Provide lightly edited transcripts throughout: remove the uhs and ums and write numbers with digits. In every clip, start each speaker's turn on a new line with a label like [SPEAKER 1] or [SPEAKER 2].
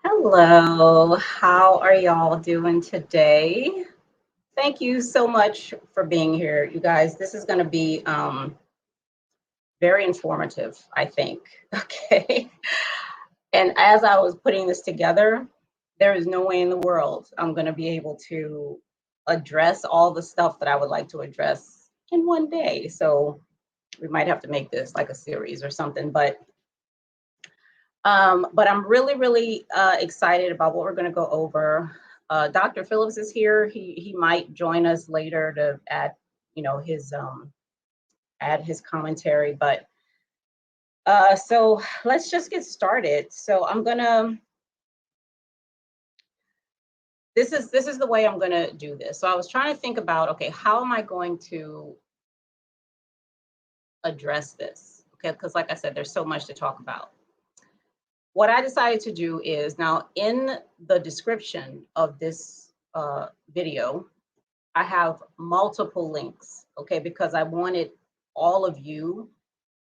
[SPEAKER 1] Hello, how are y'all doing today? Thank you so much for being here, you guys. This is going to be very informative, I think. Okay. And as I was putting this together, there is no way in the world I'm going to be able to address all the stuff that I would like to address in one day. So we might have to make this like a series or something. But I'm really excited about what we're going to go over. Dr. Phillips is here. He might join us later to add, his add his commentary. But so let's just get started. So I'm gonna. This is the way I'm gonna do this. So I was trying to think about, okay, how am I going to address this? Okay, because like I said, there's so much to talk about. What I decided to do is now in the description of this video, I have multiple links, okay, because I wanted all of you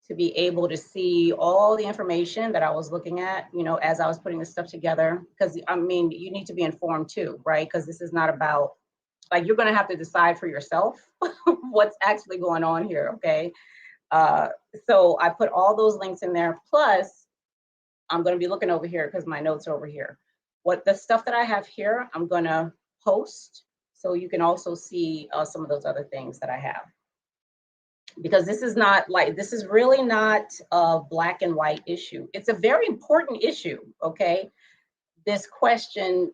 [SPEAKER 1] to be able to see all the information that I was looking at, as I was putting this stuff together. Because I mean, you need to be informed too, right? Because this is not about, like, you're going to have to decide for yourself what's actually going on here, okay? So I put all those links in there. Plus, I'm going to be looking over here because my notes are over here. What the stuff that I have here, I'm going to post so you can also see some of those other things that I have. Because this is really not a black and white issue. It's a very important issue, okay? This question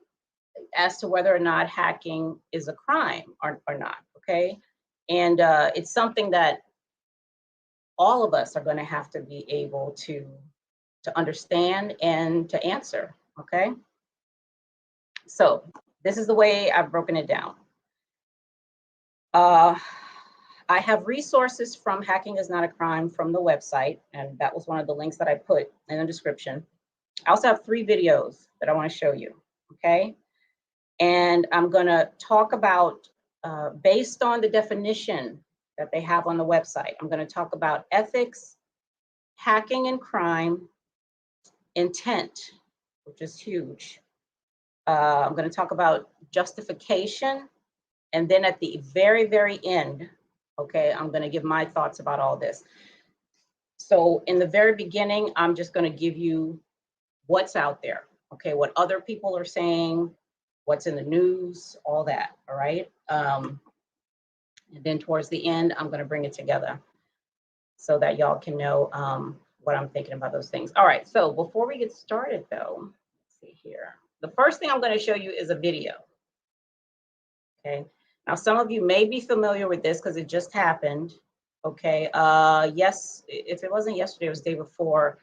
[SPEAKER 1] as to whether or not hacking is a crime or not, okay? And it's something that all of us are going to have to be able to understand and to answer, okay? So this is the way I've broken it down. I have resources from Hacking is Not a Crime from the website, and that was one of the links that I put in the description. I also have 3 videos that I want to show you, okay? And I'm going to talk about, based on the definition that they have on the website, I'm going to talk about ethics, hacking and crime, intent, which is huge. I'm going to talk about justification, and then at the very end, okay, I'm going to give my thoughts about all this. So in the very beginning, I'm just going to give you what's out there, okay, what other people are saying, what's in the news, all that, all right? And then towards the end, I'm going to bring it together so that y'all can know what I'm thinking about those things. All right, so before we get started though, let's see here. The first thing I'm going to show you is a video, okay? Now, some of you may be familiar with this because it just happened, okay? Yes, if it wasn't yesterday, it was the day before.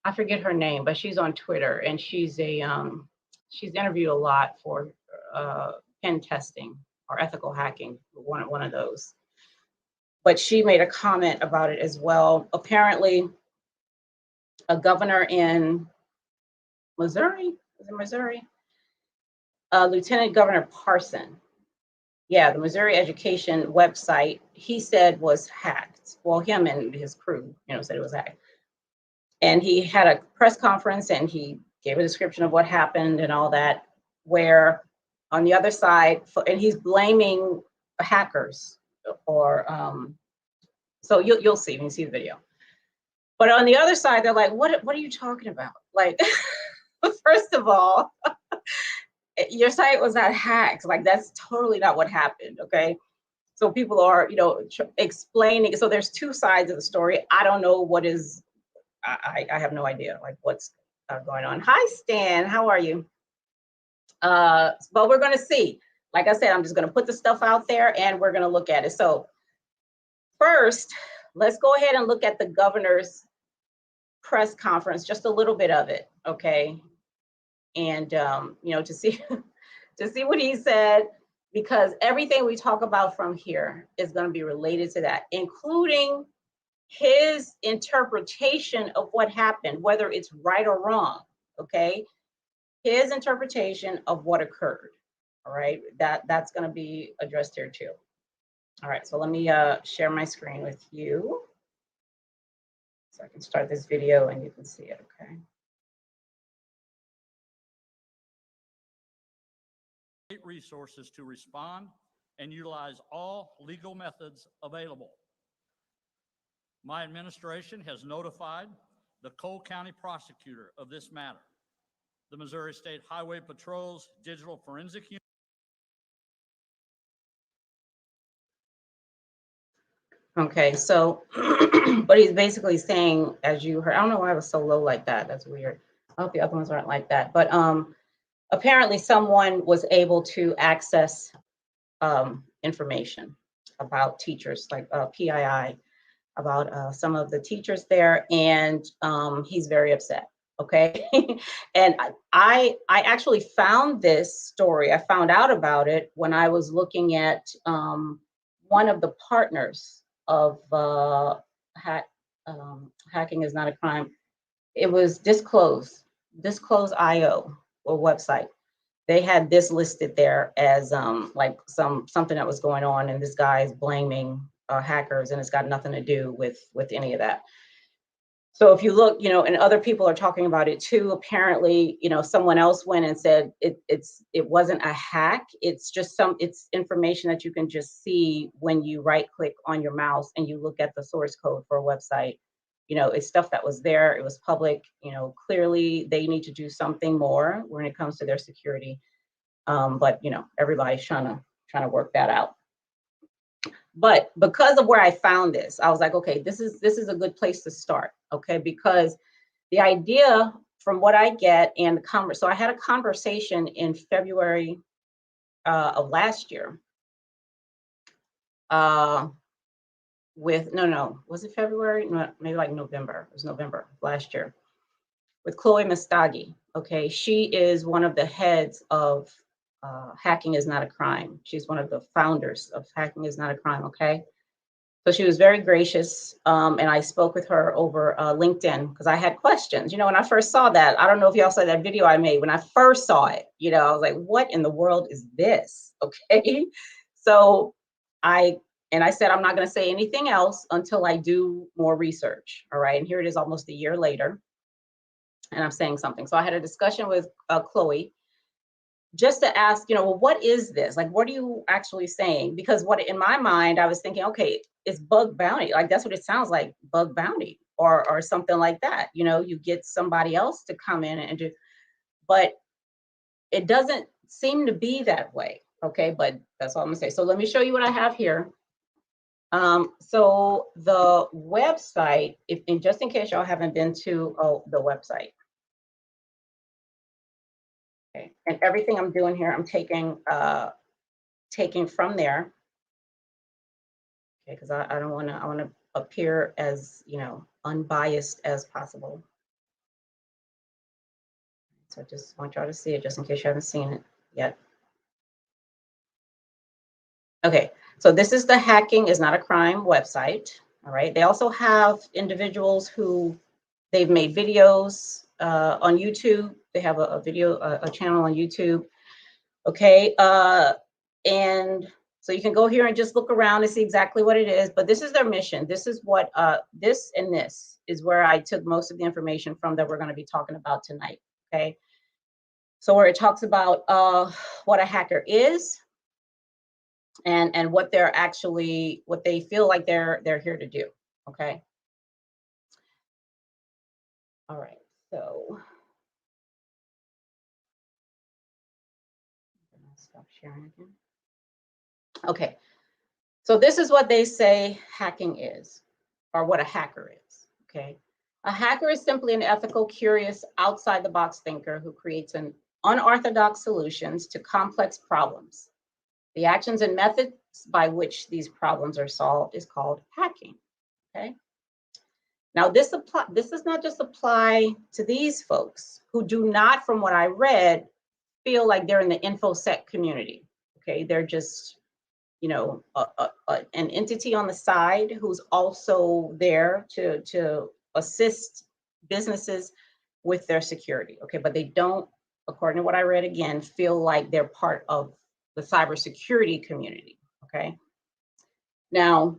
[SPEAKER 1] I forget her name, but she's on Twitter, and she's interviewed a lot for pen testing or ethical hacking, one of those. But she made a comment about it as well. Apparently, a governor in Missouri, is it Missouri? Lieutenant Governor Parson, yeah, the Missouri Education website, he said was hacked. Well, him and his crew, said it was hacked. And he had a press conference and he gave a description of what happened and all that, where on the other side, and he's blaming hackers or, so you'll see when you see the video. But on the other side, they're like, what are you talking about? Like, first of all, your site was not hacked. Like, that's totally not what happened, okay? So people are, explaining. So there's 2 sides of the story. I don't know what is, I have no idea, like, what's going on. Hi, Stan, how are you? But we're going to see. Like I said, I'm just going to put the stuff out there and we're going to look at it. So first, let's go ahead and look at the governor's press conference, just a little bit of it, okay? And to see what he said, because everything we talk about from here is going to be related to that, including his interpretation of what happened, whether it's right or wrong, okay? His interpretation of what occurred, all right? That's going to be addressed here too. All right, so let me share my screen with you so I can start this video and you can see it, okay?
[SPEAKER 2] resources to respond and utilize all legal methods available. My administration has notified the Cole County prosecutor of this matter. The Missouri State Highway Patrol's Digital Forensic Unit.
[SPEAKER 1] Okay, so what he's basically saying, as you heard, I don't know why it was so low like that. That's weird. I hope the other ones aren't like that. But apparently someone was able to access information about teachers, like PII, about some of the teachers there, and he's very upset. Okay, and I actually found this story. I found out about it when I was looking at one of the partners of Hacking is Not a Crime. It was Disclose.io, a website. They had this listed there as like something that was going on, and this guy is blaming hackers, and it's got nothing to do with any of that. So if you look, you know, and other people are talking about it too. Apparently, you know, someone else went and said it wasn't a hack. It's just it's information that you can just see when you right click on your mouse and you look at the source code for a website. You know, it's stuff that was there. It was public. You know, clearly they need to do something more when it comes to their security. But you know, everybody's trying to work that out. But because of where I found this, I was like, okay, this is a good place to start, okay? Because the idea from what I get and so I had a conversation in February of last year with, was it February? No, maybe like November. It was November last year with CHLOEMESSDAGHI, okay? She is one of the heads of Hacking is Not a Crime. She's one of the founders of Hacking is Not a Crime, okay? So she was very gracious, and I spoke with her over LinkedIn because I had questions. You know, when I first saw that, I don't know if y'all saw that video I made. When I first saw it, you know, I was like, what in the world is this, okay? So I said, I'm not going to say anything else until I do more research, all right? And here it is almost a year later, and I'm saying something. So I had a discussion with Chloe, just to ask, you know, well, what is this? Like, what are you actually saying? Because what in my mind, I was thinking, okay, it's bug bounty. Like, that's what it sounds like, bug bounty or something like that. You know, you get somebody else to come in and do, but it doesn't seem to be that way. Okay, but that's all I'm gonna say. So let me show you what I have here. So the website, and just in case y'all haven't been to the website. Okay. And everything I'm doing here, I'm taking from there. Okay, because I don't want to, I want to appear as, you know, unbiased as possible. So I just want y'all to see it just in case you haven't seen it yet. Okay, so this is the Hacking is Not a Crime website. All right, they also have individuals who they've made videos on YouTube. They have a channel on YouTube. Okay, and so you can go here and just look around and see exactly what it is. But this is their mission. This is what this is where I took most of the information from that we're going to be talking about tonight. Okay, so where it talks about what a hacker is and what they're actually, what they feel like they're here to do. Okay. All right. So stop sharing again. Okay. So this is what they say hacking is, or what a hacker is. Okay. A hacker is simply an ethical, curious, outside the box thinker who creates an unorthodox solutions to complex problems. The actions and methods by which these problems are solved is called hacking. Okay. Now this does not just apply to these folks who do not, from what I read, feel like they're in the InfoSec community. Okay, they're just, you know, an entity on the side who's also there to assist businesses with their security. Okay, but they don't, according to what I read again, feel like they're part of the cybersecurity community. Okay, now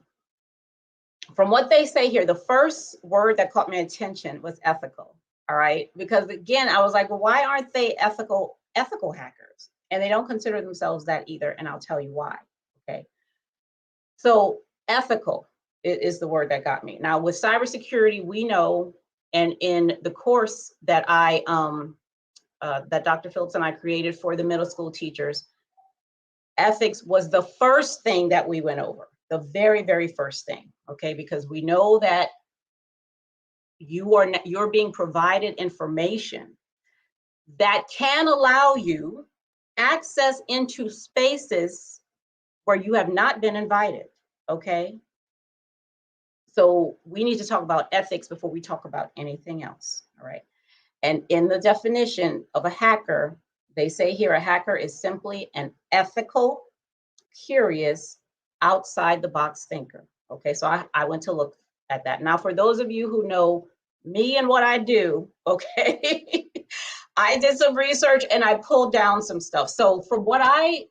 [SPEAKER 1] from what they say here, the first word that caught my attention was ethical. All right, because again, I was like, well, why aren't they ethical hackers? And they don't consider themselves that either, and I'll tell you why, okay? So ethical is the word that got me. Now with cybersecurity, we know, and in the course that that Dr. Phillips and I created for the middle school teachers, ethics was the first thing that we went over, the very, very first thing, okay? Because we know that you're being provided information that can allow you access into spaces where you have not been invited, okay? So we need to talk about ethics before we talk about anything else, all right? And in the definition of a hacker, they say here, a hacker is simply an ethical, curious, outside the box thinker, okay? So I went to look at that. Now, for those of you who know me and what I do, okay, I did some research and I pulled down some stuff. So from what I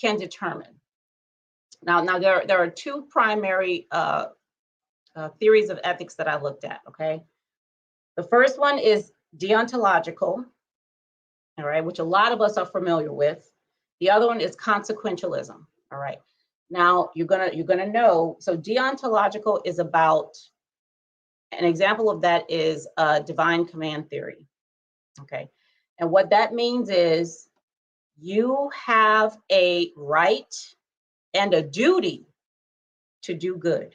[SPEAKER 1] can determine, now there are two primary theories of ethics that I looked at, okay? The first one is deontological, all right, which a lot of us are familiar with. The other one is consequentialism, all right? Now you're gonna know, so deontological is about, an example of that is divine command theory, okay? And what that means is you have a right and a duty to do good.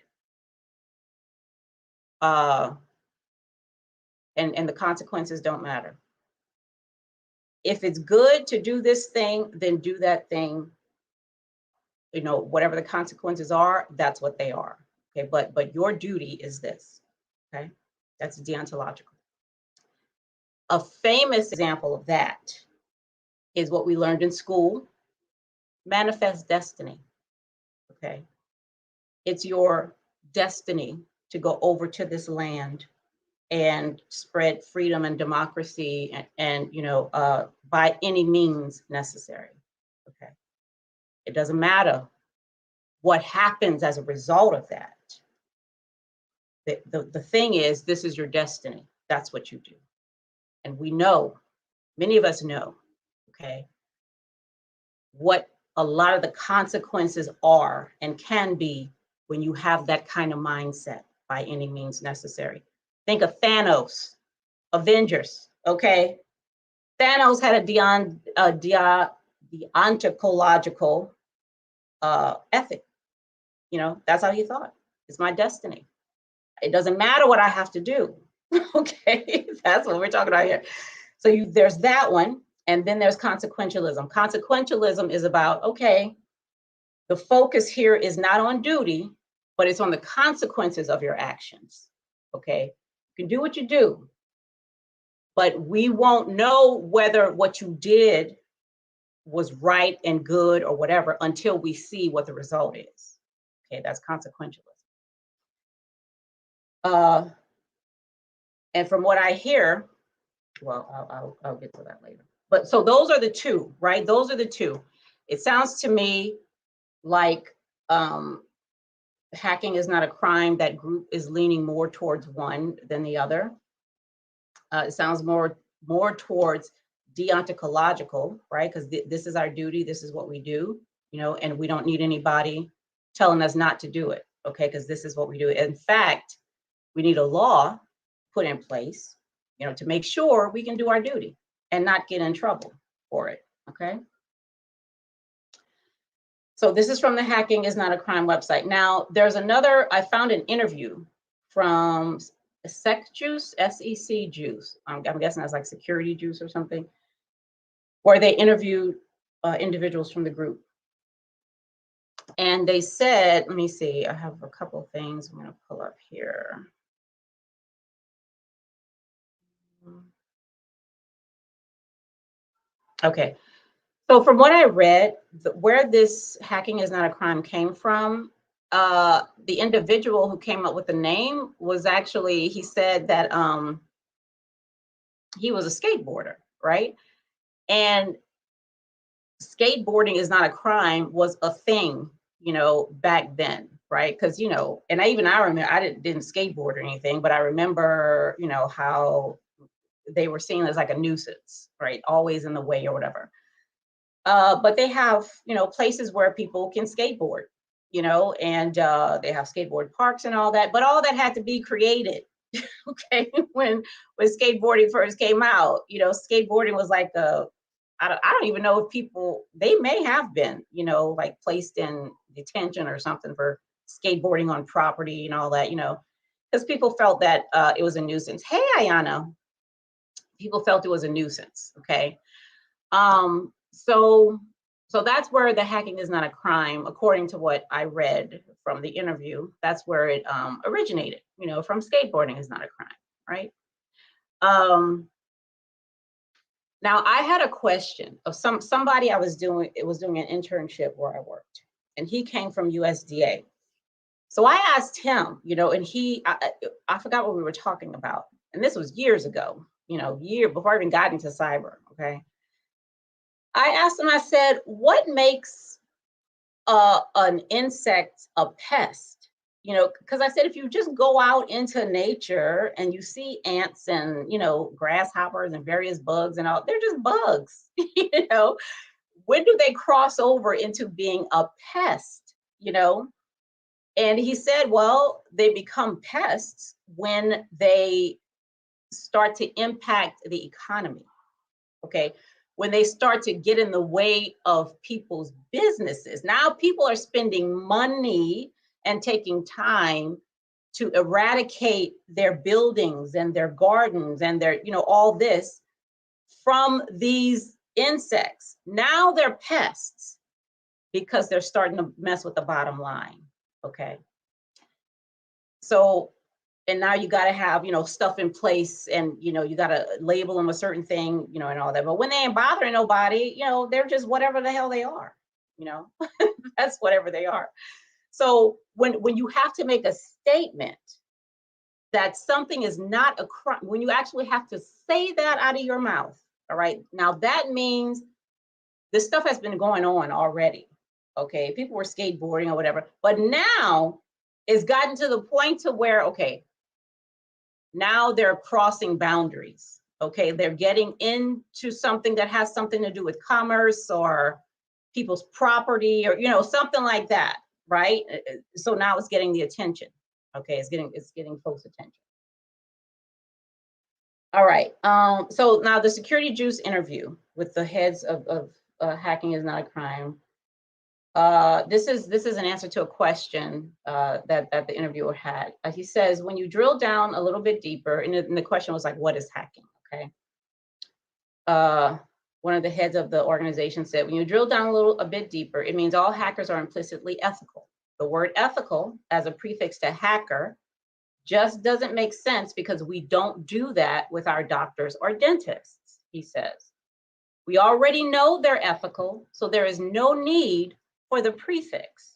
[SPEAKER 1] And the consequences don't matter. If it's good to do this thing, then do that thing. You know, whatever the consequences are, that's what they are. Okay, but your duty is this. Okay, that's deontological. A famous example of that is what we learned in school: manifest destiny. Okay, it's your destiny to go over to this land and spread freedom and democracy and you know, by any means necessary. Okay, it doesn't matter what happens as a result of that. The thing is, this is your destiny. That's what you do. And we know, many of us know, okay, what a lot of the consequences are and can be when you have that kind of mindset, by any means necessary. Think of Thanos, Avengers, okay? Thanos had a deontological ethic. You know, that's how he thought. It's my destiny. It doesn't matter what I have to do. Okay, that's what we're talking about here. So there's that one, and then there's consequentialism. Consequentialism is about, okay, the focus here is not on duty, but it's on the consequences of your actions. Okay, you can do what you do, but we won't know whether what you did was right and good or whatever until we see what the result is. Okay, that's consequentialism. And from what I hear, well, I'll get to that later. But so those are the two, right? Those are the two. It sounds to me like hacking is not a crime. That group is leaning more towards one than the other. It sounds more towards deontological, right? Because this is our duty. This is what we do, you know, and we don't need anybody telling us not to do it, okay? Because this is what we do. In fact, we need a law put in place, you know, to make sure we can do our duty and not get in trouble for it, okay? So this is from the Hacking is Not a Crime website. Now, there's another, I found an interview from SecJuice, S-E-C Juice. I'm guessing that's like security juice or something, where they interviewed individuals from the group. And they said, let me see, I have a couple things I'm gonna pull up here. Okay, so from what I read, where this hacking is not a crime came from, the individual who came up with the name was actually, he said that he was a skateboarder, right? And skateboarding is not a crime was a thing, you know, back then, right? Because, you know, and I remember, I didn't skateboard or anything, but I remember, you know, how they were seen as like a nuisance, right? Always in the way or whatever. But they have, places where people can skateboard, and they have skateboard parks and all that, but all that had to be created. Okay, when skateboarding first came out, skateboarding was like I don't even know if people, they may have been, like placed in detention or something for skateboarding on property and all that, because people felt that it was a nuisance. Hey, Ayana, people felt it was a nuisance. Okay, so that's where the hacking is not a crime, according to what I read from the interview. That's where it originated, from skateboarding is not a crime, right? Now I had a question of somebody was doing an internship where I worked, and he came from USDA. So I asked him, and I forgot what we were talking about, and this was years ago, year before I even got into cyber. Okay, I asked him, I said, what makes an insect a pest? Because I said, if you just go out into nature and you see ants and, grasshoppers and various bugs and all, they're just bugs. When do they cross over into being a pest? And he said, well, they become pests when they start to impact the economy. Okay, when they start to get in the way of people's businesses. Now people are spending money and taking time to eradicate their buildings and their gardens and their, all this from these insects. Now they're pests because they're starting to mess with the bottom line. Okay. So, and now you got to have, stuff in place, and, you got to label them a certain thing, and all that. But when they ain't bothering nobody, they're just whatever the hell they are, that's whatever they are. So when you have to make a statement that something is not a crime, when you actually have to say that out of your mouth, all right, now that means this stuff has been going on already. Okay, people were skateboarding or whatever, but now it's gotten to the point to where, okay, now they're crossing boundaries. Okay, they're getting into something that has something to do with commerce or people's property or, something like that, right? So now it's getting the attention. Okay, it's getting folks' attention. All right, so now the Security Juice interview with the heads of Hacking is Not a Crime. This is an answer to a question that the interviewer had. He says, when you drill down a little bit deeper, and the question was like, what is hacking? Okay. One of the heads of the organization said, when you drill down a bit deeper, it means all hackers are implicitly ethical. The word ethical as a prefix to hacker just doesn't make sense because we don't do that with our doctors or dentists, he says. We already know they're ethical, so there is no need for the prefix.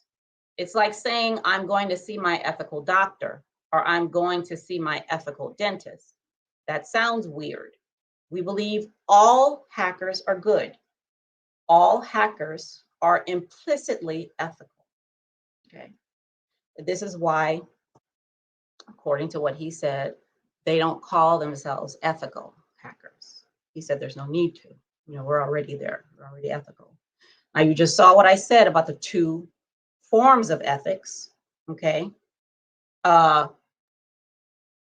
[SPEAKER 1] It's like saying, I'm going to see my ethical doctor, or I'm going to see my ethical dentist. That sounds weird. We believe all hackers are good. All hackers are implicitly ethical. Okay. This is why, according to what he said, they don't call themselves ethical hackers. He said there's no need to. We're already there. We're already ethical. Now, you just saw what I said about the two forms of ethics, okay?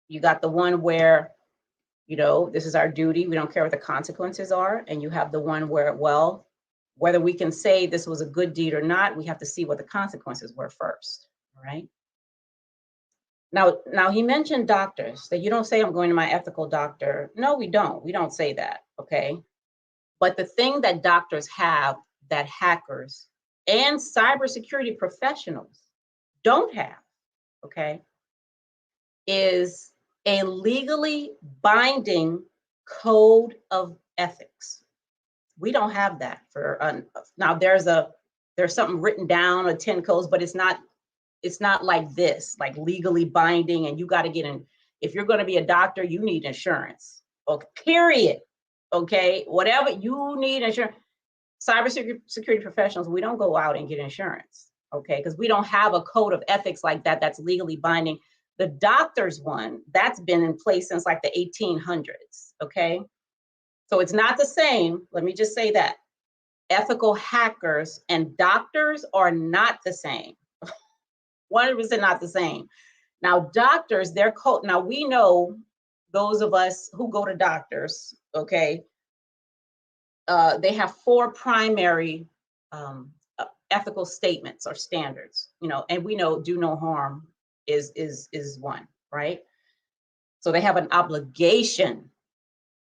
[SPEAKER 1] You got the one where, this is our duty. We don't care what the consequences are. And you have the one where, well, whether we can say this was a good deed or not, we have to see what the consequences were first, all right? Now he mentioned doctors, that you don't say, I'm going to my ethical doctor. No, we don't. We don't say that, okay? But the thing that doctors have that hackers and cybersecurity professionals don't have, okay, is a legally binding code of ethics. We don't have that for now. There's something written down, 10 codes, but it's not like this, like legally binding, and you got to get in. If you're going to be a doctor, you need insurance. Okay, period. Okay, whatever you need insurance. Cybersecurity professionals, we don't go out and get insurance, okay? Because we don't have a code of ethics like that that's legally binding. The doctors one, that's been in place since like the 1800s, okay? So it's not the same, let me just say that. Ethical hackers and doctors are not the same. 100% not the same. Now, doctors, they're called, now we know those of us who go to doctors, okay, they have 4 primary ethical statements or standards, you know, and we know do no harm is one, right? So they have an obligation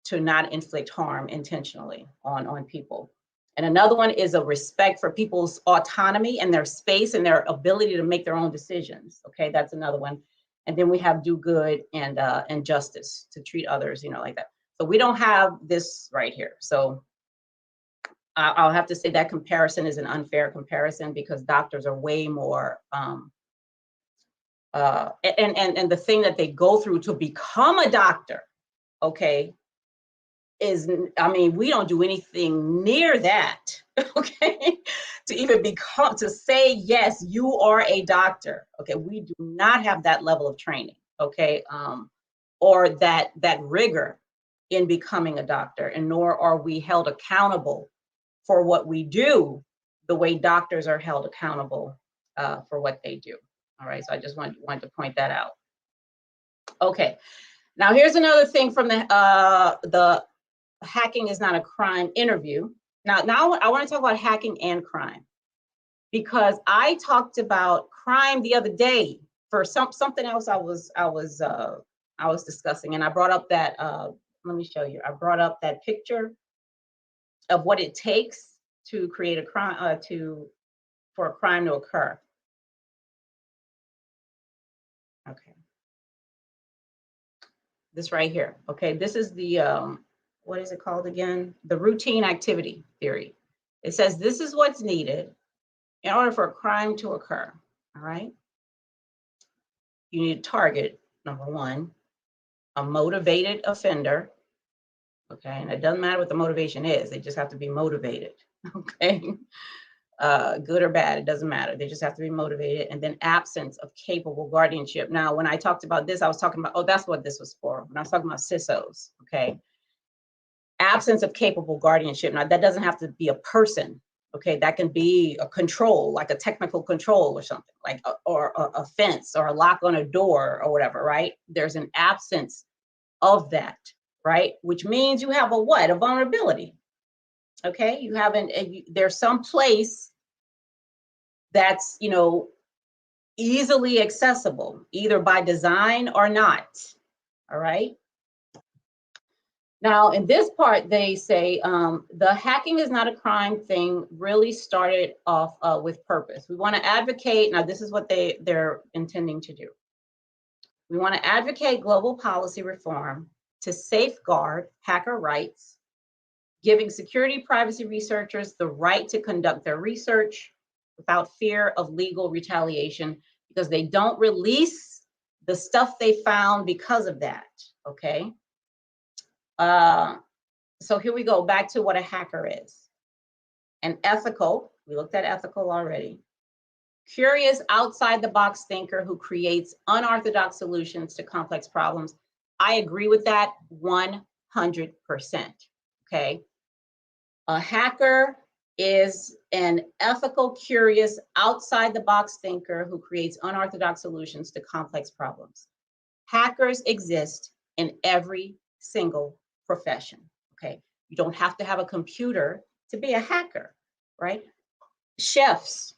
[SPEAKER 1] to not inflict harm intentionally on people. And another one is a respect for people's autonomy and their space and their ability to make their own decisions. Okay, that's another one. And then we have do good and justice, to treat others, you know, like that. So we don't have this right here. So I'll have to say that comparison is an unfair comparison, because doctors are way more and the thing that they go through to become a doctor, okay, is, I mean, we don't do anything near that, okay, to even become, to say, yes, you are a doctor, okay, we do not have that level of training, okay, or that rigor in becoming a doctor, and nor are we held accountable for what we do the way doctors are held accountable for what they do. All right, so I just wanted to point that out. Okay, now here's another thing from the Hacking is Not a Crime interview. Now I want to talk about hacking and crime, because I talked about crime the other day for something else I was discussing, and I brought up that let me show you. I brought up that picture of what it takes to create a crime for a crime to occur. Okay. This right here. Okay, this is the what is it called again? The routine activity theory. It says this is what's needed in order for a crime to occur. All right. You need a target, number one, a motivated offender. Okay, and it doesn't matter what the motivation is, they just have to be motivated. Okay. Good or bad, it doesn't matter. They just have to be motivated. And then absence of capable guardianship. Now, when I talked about this, I was talking about, oh, that's what this was for. When I was talking about CISOs, okay. Absence of capable guardianship. Now, that doesn't have to be a person, okay. That can be a control, like a technical control or something, like, or a fence or a lock on a door or whatever, right? There's an absence of that, right? Which means you have a what? A vulnerability. Okay, you haven't, there's some place that's, you know, easily accessible, either by design or not. All right. Now, in this part, they say the hacking is not a crime thing really started off with purpose. We want to advocate. Now, this is what they're intending to do. We want to advocate global policy reform to safeguard hacker rights, giving security privacy researchers the right to conduct their research without fear of legal retaliation, because they don't release the stuff they found because of that, okay? So here we go, back to what a hacker is. An ethical, we looked at ethical already, curious outside the box thinker who creates unorthodox solutions to complex problems. I agree with that 100%, okay? A hacker is an ethical, curious, outside the box thinker who creates unorthodox solutions to complex problems. Hackers exist in every single profession, okay? You don't have to have a computer to be a hacker, right? Chefs,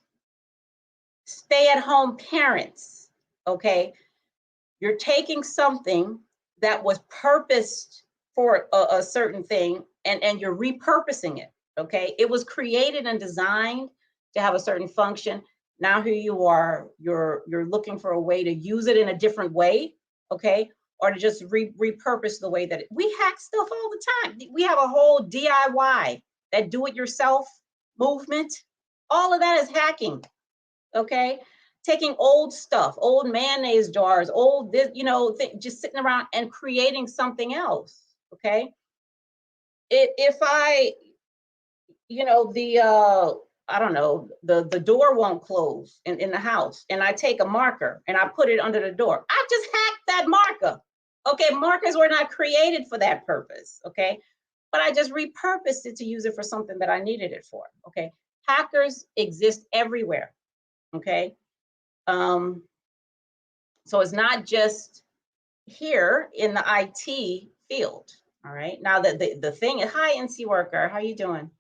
[SPEAKER 1] stay-at-home parents, okay? You're taking something that was purposed for a certain thing and you're repurposing it, okay? It was created and designed to have a certain function. Now here you are, you're looking for a way to use it in a different way, okay? Or to just repurpose the way that we hack stuff all the time. We have a whole DIY, that do-it-yourself movement. All of that is hacking, okay? Taking old stuff, old mayonnaise jars, old, you know, just sitting around and creating something else, okay? If I, you know, I don't know, the door won't close in the house, and I take a marker and I put it under the door. I just hacked that marker. Okay, markers were not created for that purpose, okay? But I just repurposed it to use it for something that I needed it for, okay? Hackers exist everywhere, okay? So it's not just here in the IT field, all right? Now, the thing is, hi, NC worker, how you doing?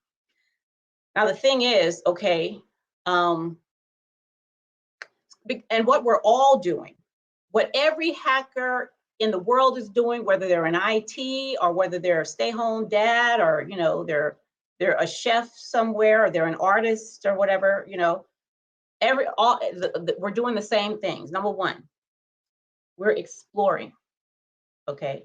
[SPEAKER 1] Now, the thing is, okay, and what we're all doing, what every hacker in the world is doing, whether they're in IT or whether they're a stay-home dad, or, you know, they're a chef somewhere, or they're an artist or whatever, you know, we're doing the same things. Number one, we're exploring, okay?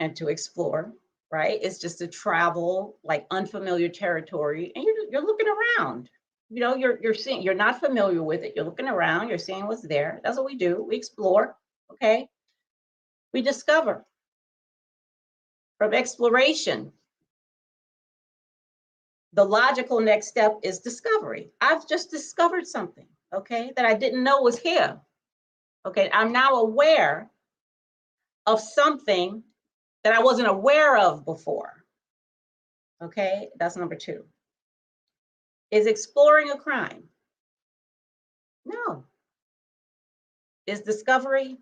[SPEAKER 1] And to explore, right? It's just to travel like unfamiliar territory, and you're looking around. You know, you're seeing, you're not familiar with it. You're looking around, you're seeing what's there. That's what we do. We explore, okay? We discover. From exploration, the logical next step is discovery. I've just discovered something, okay, that I didn't know was here. Okay, I'm now aware of something that I wasn't aware of before. Okay, that's number two. Is exploring a crime? No. Is discovery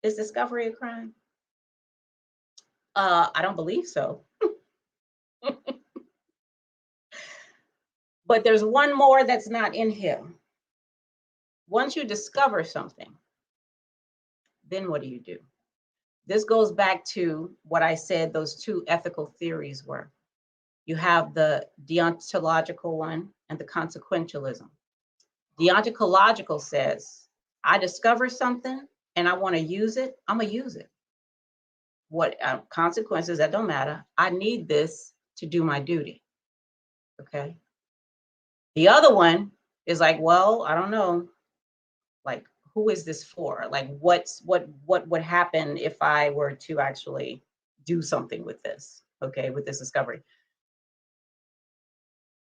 [SPEAKER 1] a crime? I don't believe so. But there's one more that's not in here. Once you discover something, then what do? This goes back to what I said those two ethical theories were. You have the deontological one and the consequentialism. Deontological says, I discover something and I want to use it, I'm going to use it. What consequences, that don't matter. I need this to do my duty. Okay. The other one is like, well, I don't know. Like, who is this for? Like, what would happen if I were to actually do something with this? Okay, with this discovery.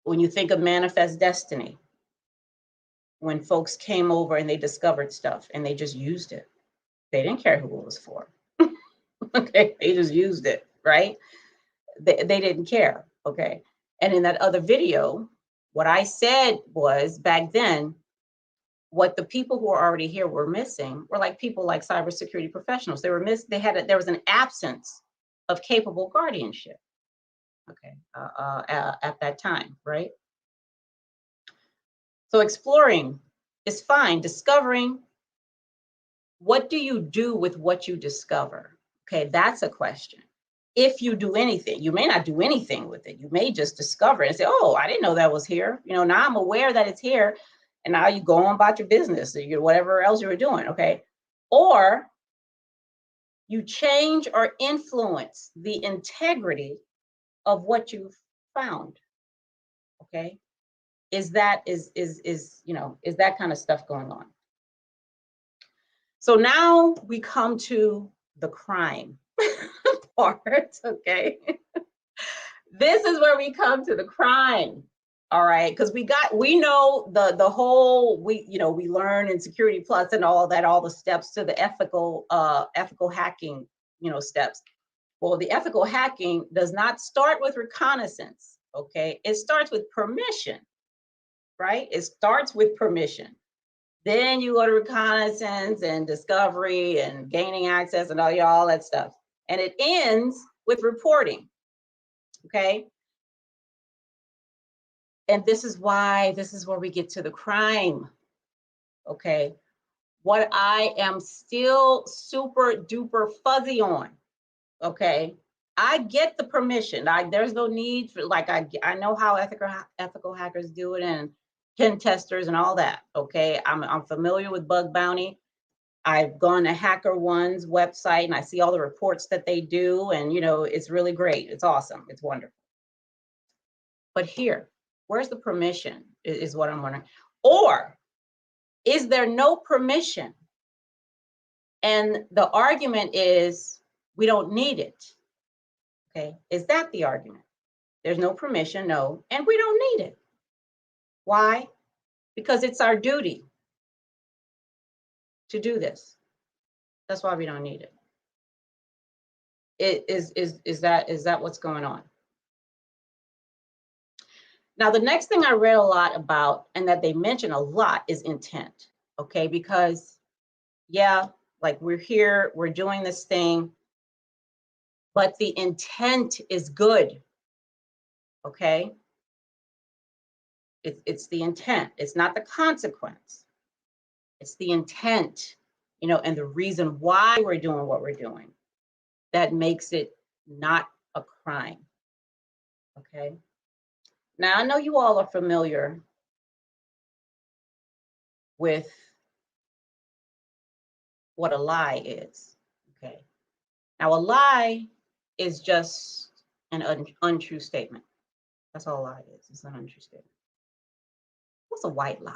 [SPEAKER 1] When you think of manifest destiny, when folks came over and they discovered stuff and they just used it, they didn't care who it was for. Okay, they just used it, right? They didn't care. Okay. And in that other video, what I said was, back then, what the people who are already here were missing were like people like cybersecurity professionals. They were there was an absence of capable guardianship. Okay, at that time, right? So exploring is fine. Discovering, what do you do with what you discover? Okay, that's a question. If you do anything, you may not do anything with it. You may just discover it and say, oh, I didn't know that was here. You know, now I'm aware that it's here. And now you go on about your business, or whatever else you were doing, okay? Or you change or influence the integrity of what you've found, okay? Is that kind of stuff going on? So now we come to the crime part, okay? This is where we come to the crime. All right, because we know the whole, we learn in Security Plus and all that, all the steps to the ethical hacking, steps. Well, the ethical hacking does not start with reconnaissance, okay? It starts with permission, right? It starts with permission. Then you go to reconnaissance and discovery and gaining access and all that stuff. And it ends with reporting, okay? And this is where we get to the crime, okay? What I am still super duper fuzzy on, okay? I get the permission. There's no need for, like, I know how ethical hackers do it, and pen testers and all that, okay? I'm familiar with bug bounty. I've gone to HackerOne's website and I see all the reports that they do, and it's really great. It's awesome. It's wonderful. But here, where's the permission is what I'm wondering. Or is there no permission? And the argument is we don't need it. Okay, is that the argument? There's no permission, no, and we don't need it. Why? Because it's our duty to do this. That's why we don't need it. Is that what's going on? Now, the next thing I read a lot about, and that they mention a lot, is intent. Okay, because yeah, like we're here, we're doing this thing, but the intent is good. Okay, it's the intent. It's not the consequence. It's the intent, you know, and the reason why we're doing what we're doing that makes it not a crime. Okay. Now, I know you all are familiar with what a lie is. Okay. Now, a lie is just an untrue statement. That's all a lie is. It's an untrue statement. What's a white lie?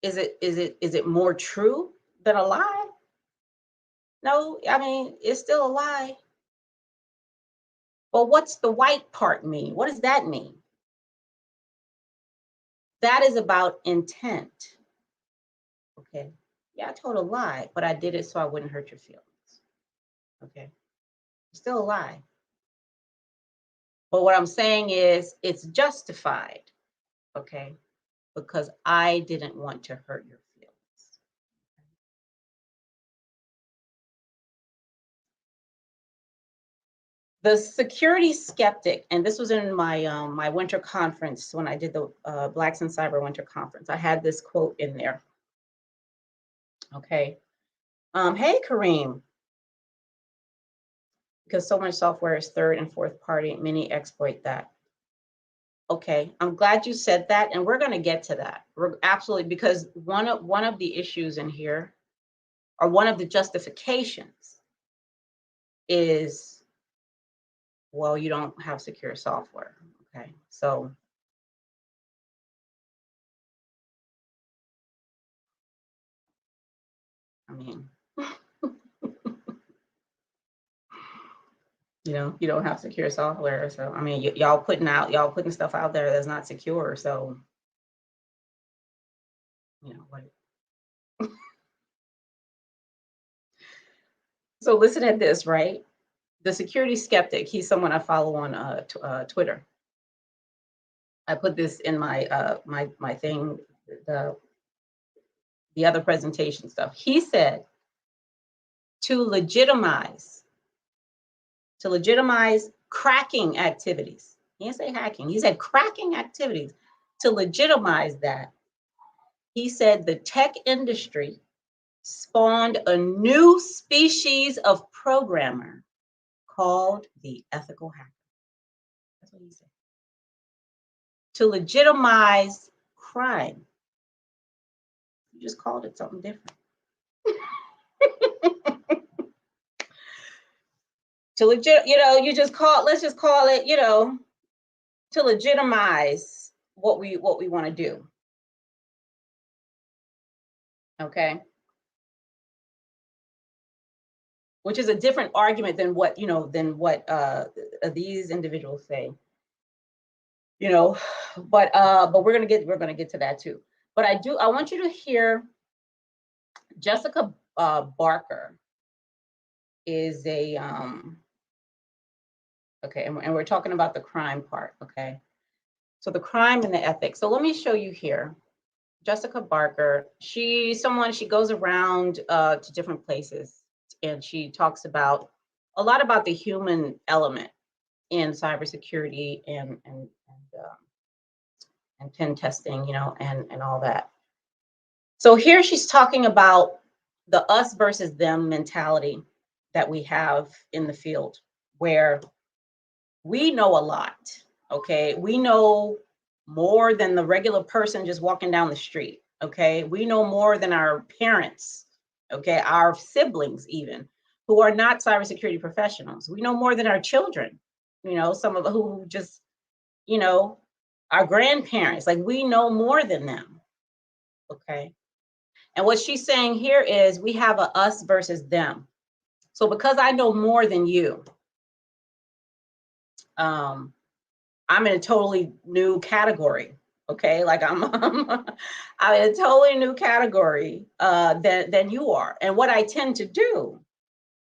[SPEAKER 1] Is it more true than a lie? No, I mean, it's still a lie. But what's the white part mean? What does that mean? That is about intent. Okay. Yeah, I told a lie, but I did it so I wouldn't hurt your feelings. Okay. It's still a lie. But what I'm saying is it's justified. Okay. Because I didn't want to hurt your feelings. The security skeptic, and this was in my my winter conference when I did the Blacks in Cyber winter conference. I had this quote in there. Okay. Hey, Kareem. Because so much software is third and fourth party, many exploit that. Okay, I'm glad you said that, and we're going to get to that. We're absolutely, because one of the issues in here, or one of the justifications, is, well, you don't have secure software. Okay, so I mean, you know, you don't have secure software. So I mean, y'all putting stuff out there that's not secure. So you know what? So listen at this, right? The security skeptic. He's someone I follow on Twitter. I put this in my my thing, the other presentation stuff. He said to legitimize cracking activities. He didn't say hacking. He said cracking activities. To legitimize that, he said the tech industry spawned a new species of programmer called the ethical hacker. That's what he said. To legitimize crime. You just called it something different. To legit, you know, let's just call it, you know, to legitimize what we want to do. Okay. Which is a different argument than what, you know, these individuals say. You know, but we're gonna get to that too. But I want you to hear Jessica Barker is a okay, and we're talking about the crime part. Okay, so the crime and the ethics. So let me show you here. Jessica Barker, she goes around to different places, and she talks about a lot about the human element in cybersecurity and pen testing, you know, and all that. So here she's talking about the us versus them mentality that we have in the field, where we know a lot. Okay, we know more than the regular person just walking down the street. Okay, we know more than our parents. Okay, our siblings even, who are not cybersecurity professionals. We know more than our children. You know, some of who just, you know, our grandparents. Like, we know more than them. Okay, and what she's saying here is we have a us versus them. So because I know more than you, I'm in a totally new category. Okay, like I'm I'm in a totally new category than you are. And what I tend to do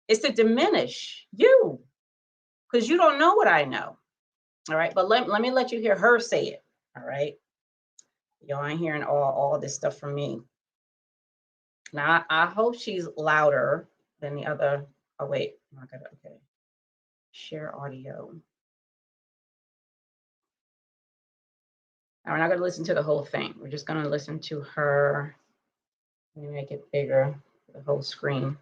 [SPEAKER 1] is to diminish you because you don't know what I know. All right, but let me let you hear her say it. All right, y'all ain't hearing all this stuff from me. Now I hope she's louder than the other. Oh wait, I gotta, okay. Share audio. Now we're not gonna listen to the whole thing. We're just gonna listen to her. Let me make it bigger, the whole screen.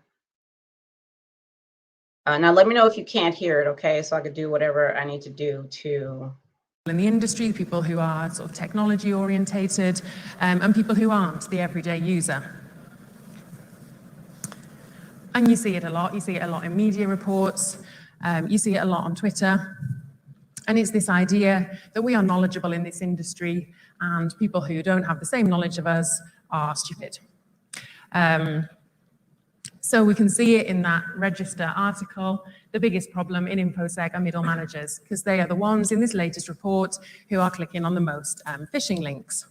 [SPEAKER 1] Now let me know if you can't hear it, okay? So I could do whatever I need to do to.
[SPEAKER 3] In the industry, people who are sort of technology orientated, and people who aren't, the everyday user. And you see it a lot. You see it a lot in media reports. You see it a lot on Twitter. And it's this idea that we are knowledgeable in this industry and people who don't have the same knowledge of us are stupid. So we can see it in that Register article. The biggest problem in InfoSec are middle managers, because they are the ones in this latest report who are clicking on the most phishing links.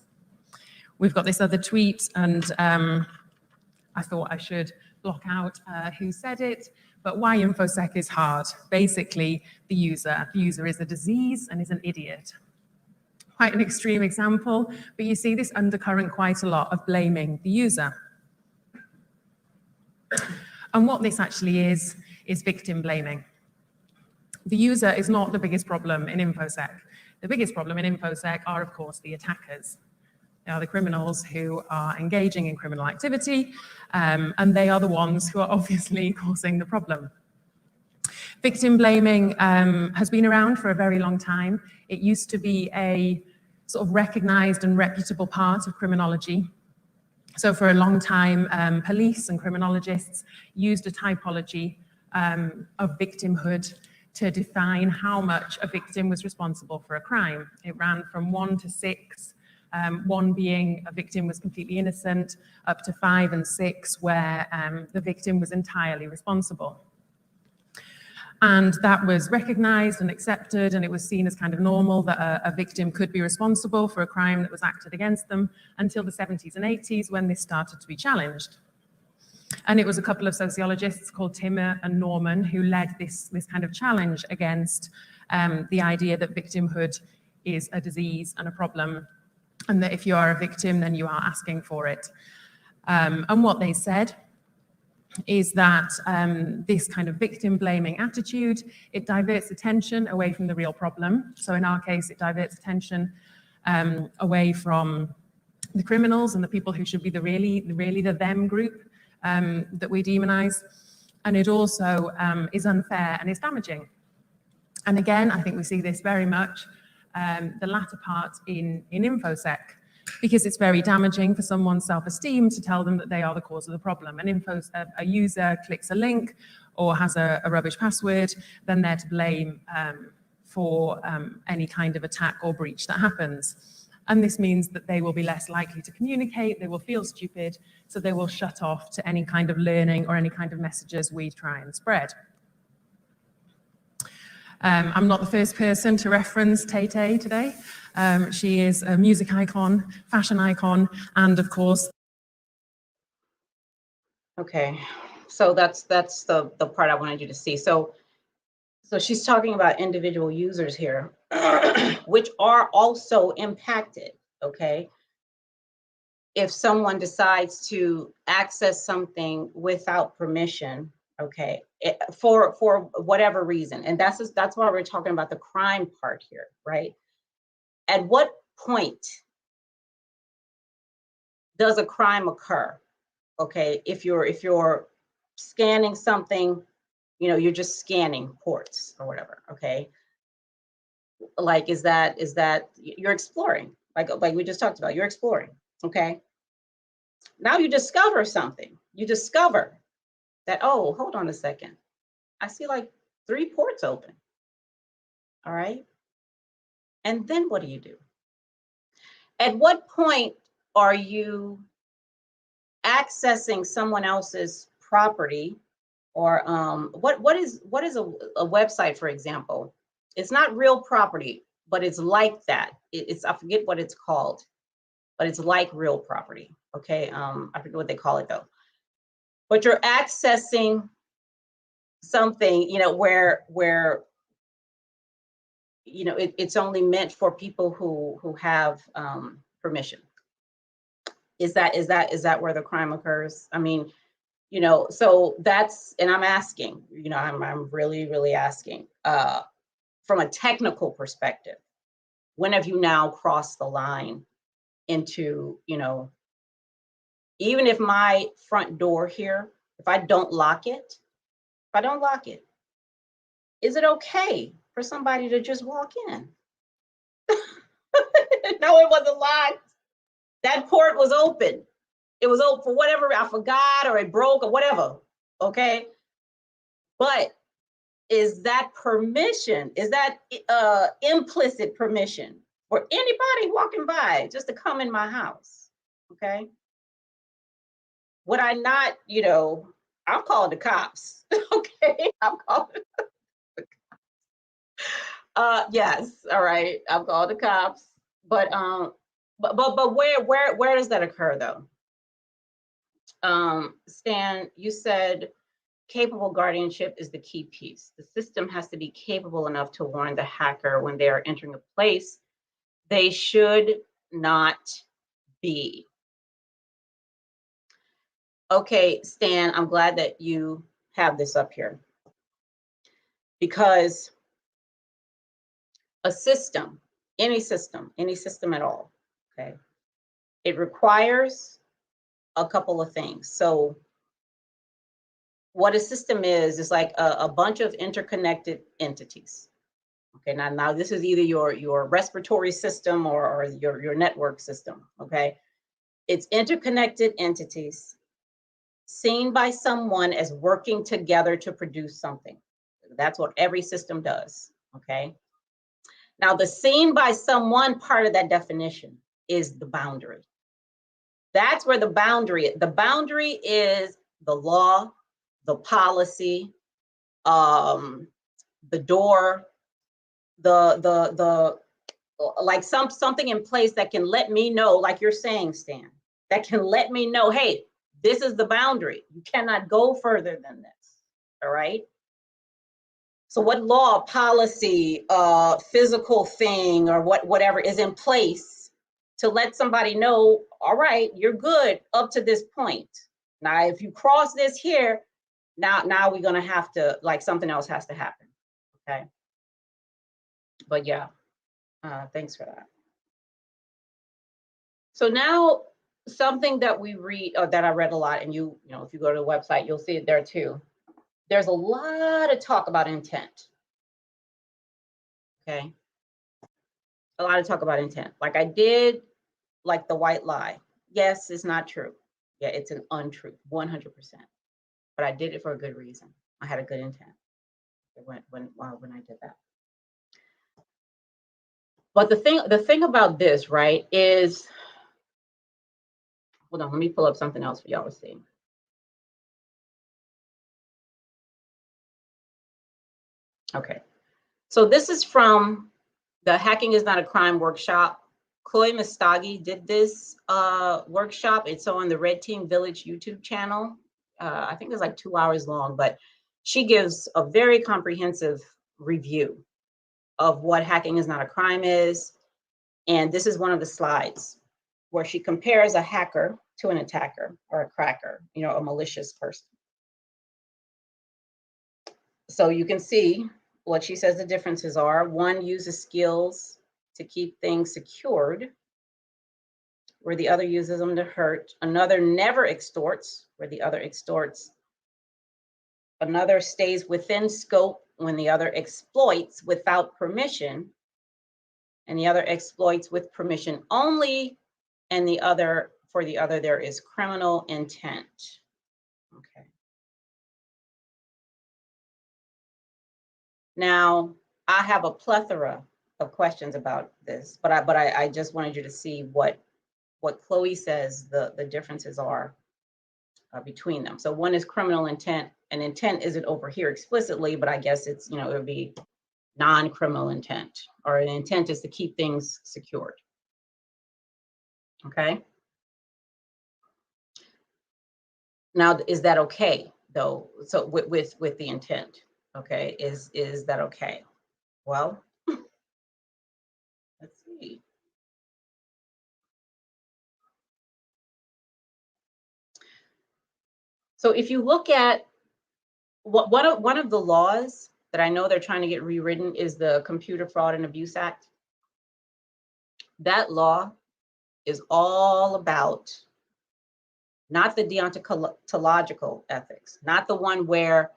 [SPEAKER 3] We've got this other tweet, and I thought I should block out who said it, but why InfoSec is hard. Basically, the user is a disease and is an idiot. Quite an extreme example, but you see this undercurrent quite a lot of blaming the user. And what this actually is victim blaming. The user is not the biggest problem in InfoSec. The biggest problem in InfoSec are, of course, the attackers. They are the criminals who are engaging in criminal activity, and they are the ones who are obviously causing the problem. Victim blaming has been around for a very long time. It used to be a sort of recognized and reputable part of criminology. So for a long time, police and criminologists used a typology of victimhood to define how much a victim was responsible for a crime. It ran from 1 to 6, 1 being a victim was completely innocent, up to 5 and 6 where the victim was entirely responsible. And that was recognized and accepted, and it was seen as kind of normal that a victim could be responsible for a crime that was acted against them until the 70s and 80s when this started to be challenged. And it was a couple of sociologists called Timmer and Norman who led this kind of challenge against the idea that victimhood is a disease and a problem, and that if you are a victim, then you are asking for it. And what they said is that this kind of victim blaming attitude, it diverts attention away from the real problem. So in our case, it diverts attention away from the criminals and the people who should be the them group that we demonize. And it also is unfair and is damaging. And again, I think we see this very much the latter part in InfoSec, because it's very damaging for someone's self-esteem to tell them that they are the cause of the problem. And a user clicks a link or has a rubbish password, then they're to blame for any kind of attack or breach that happens. And this means that they will be less likely to communicate, they will feel stupid, so they will shut off to any kind of learning or any kind of messages we try and spread. I'm not the first person to reference Tay-Tay today. She is a music icon, fashion icon, and of course.
[SPEAKER 1] Okay, so that's the part I wanted you to see. So she's talking about individual users here, which are also impacted, okay? If someone decides to access something without permission, okay, for whatever reason, and that's why we're talking about the crime part here, right? At what point does a crime occur? Okay, if you're scanning something, you know, you're just scanning ports or whatever, okay? Like, is that you're exploring, like we just talked about, you're exploring, okay? Now you discover something. You discover that, oh, hold on a second. I see like 3 ports open. All right. And then what do you do? At what point are you accessing someone else's property Or what is a website, for example? It's not real property, but it's like that. It's, I forget what it's called, but it's like real property. Okay, I forget what they call it though. But you're accessing something, you know, where you know it's only meant for people who have permission. Is that where the crime occurs? I mean, you know, so that's, and I'm asking, you know, I'm really asking, from a technical perspective, when have you now crossed the line into, you know, even if my front door here, if I don't lock it, is it okay for somebody to just walk in? No, it wasn't locked. That port was open. It was open for whatever, I forgot, or it broke or whatever, okay? But is that permission? Is that implicit permission for anybody walking by just to come in my house, okay? Would I not, you know, I'm calling the cops, okay? I'm calling the cops. Yes, all right, I'm calling the cops. But where does that occur though? Stan, you said capable guardianship is the key piece. The system has to be capable enough to warn the hacker when they are entering a place they should not be. Okay, Stan, I'm glad that you have this up here, because a system, any system at all, okay, it requires a couple of things. So what a system is like a bunch of interconnected entities. Okay, now this is either your respiratory system or your network system, okay? It's interconnected entities seen by someone as working together to produce something. That's what every system does, okay? Now the seen by someone part of that definition is the boundary. That's where the boundary is the law, the policy, the door, the like something in place that can let me know, like you're saying, Stan, that can let me know, hey, this is the boundary. You cannot go further than this. All right. So what law, policy, physical thing, or whatever is in place to let somebody know, all right, you're good up to this point. Now, if you cross this here, now we're gonna have to, like, something else has to happen. Okay. But yeah, thanks for that. So now something that we read, or that I read a lot, and you know, if you go to the website, you'll see it there too. There's a lot of talk about intent. Okay. A lot of talk about intent. Like I did, like the white lie. Yes, it's not true. Yeah, it's an untruth, 100%. But I did it for a good reason. I had a good intent when I did that. But the thing about this, right, is, hold on, let me pull up something else for y'all to see. Okay, so this is from the Hacking is Not a Crime workshop. CHLOEMESSDAGHI did this workshop. It's on the Red Team Village YouTube channel. I think it's like 2 hours long, but she gives a very comprehensive review of what hacking is not a crime is. And this is one of the slides where she compares a hacker to an attacker or a cracker, you know, a malicious person. So you can see what she says the differences are. One uses skills to keep things secured, where the other uses them to hurt. Another never extorts, where the other extorts. Another stays within scope when the other exploits without permission, and the other exploits with permission only, and for the other there is criminal intent. Okay. Now, I have a plethora of questions about this, but I just wanted you to see what Chloe says the differences are. between them. So one is criminal intent, and intent isn't over here explicitly, but I guess it's, it would be non-criminal intent, or an intent is to keep things secured. Okay. Now, is that okay though? So with the intent, okay, is that okay? Well, let's see. So if you look at one of the laws that I know they're trying to get rewritten is the Computer Fraud and Abuse Act. That law is all about not the deontological ethics, not the one where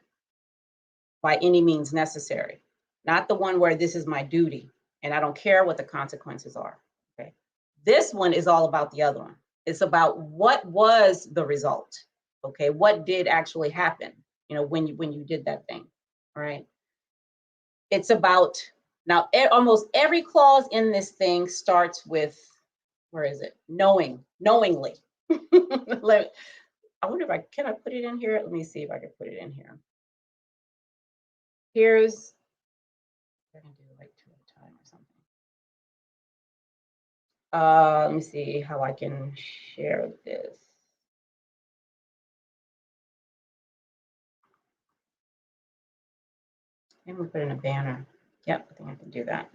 [SPEAKER 1] by any means necessary, not the one where this is my duty and I don't care what the consequences are. Okay. This one is all about the other one. It's about what was the result. Okay, what did actually happen, when you did that thing, all right? It's about, now almost every clause in this thing starts with, where is it? Knowingly. I wonder if can I put it in here? Let me see if I can put it in here. Here's, I can do like 2 at a time or something. Let me see how I can share this. I'm gonna put in a banner. Yep, I think I can do that.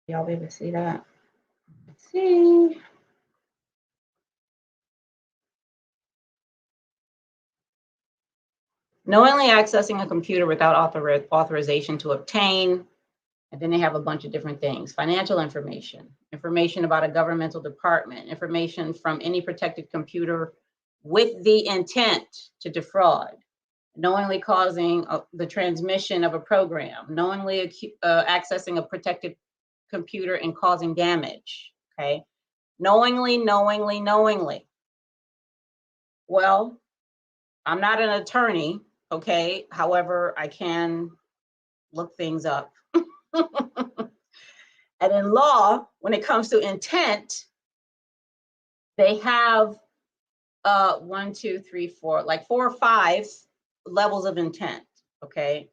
[SPEAKER 1] Y'all be able to see that? Let's see. Knowingly accessing a computer without authorization to obtain, and then they have a bunch of different things. Financial information, information about a governmental department, information from any protected computer with the intent to defraud, knowingly causing the transmission of a program, knowingly accessing a protected computer and causing damage, okay? Knowingly. Well, I'm not an attorney, okay? However, I can look things up. And in law, when it comes to intent, they have 1, 2, 3, 4, like 4 or 5 levels of intent, okay?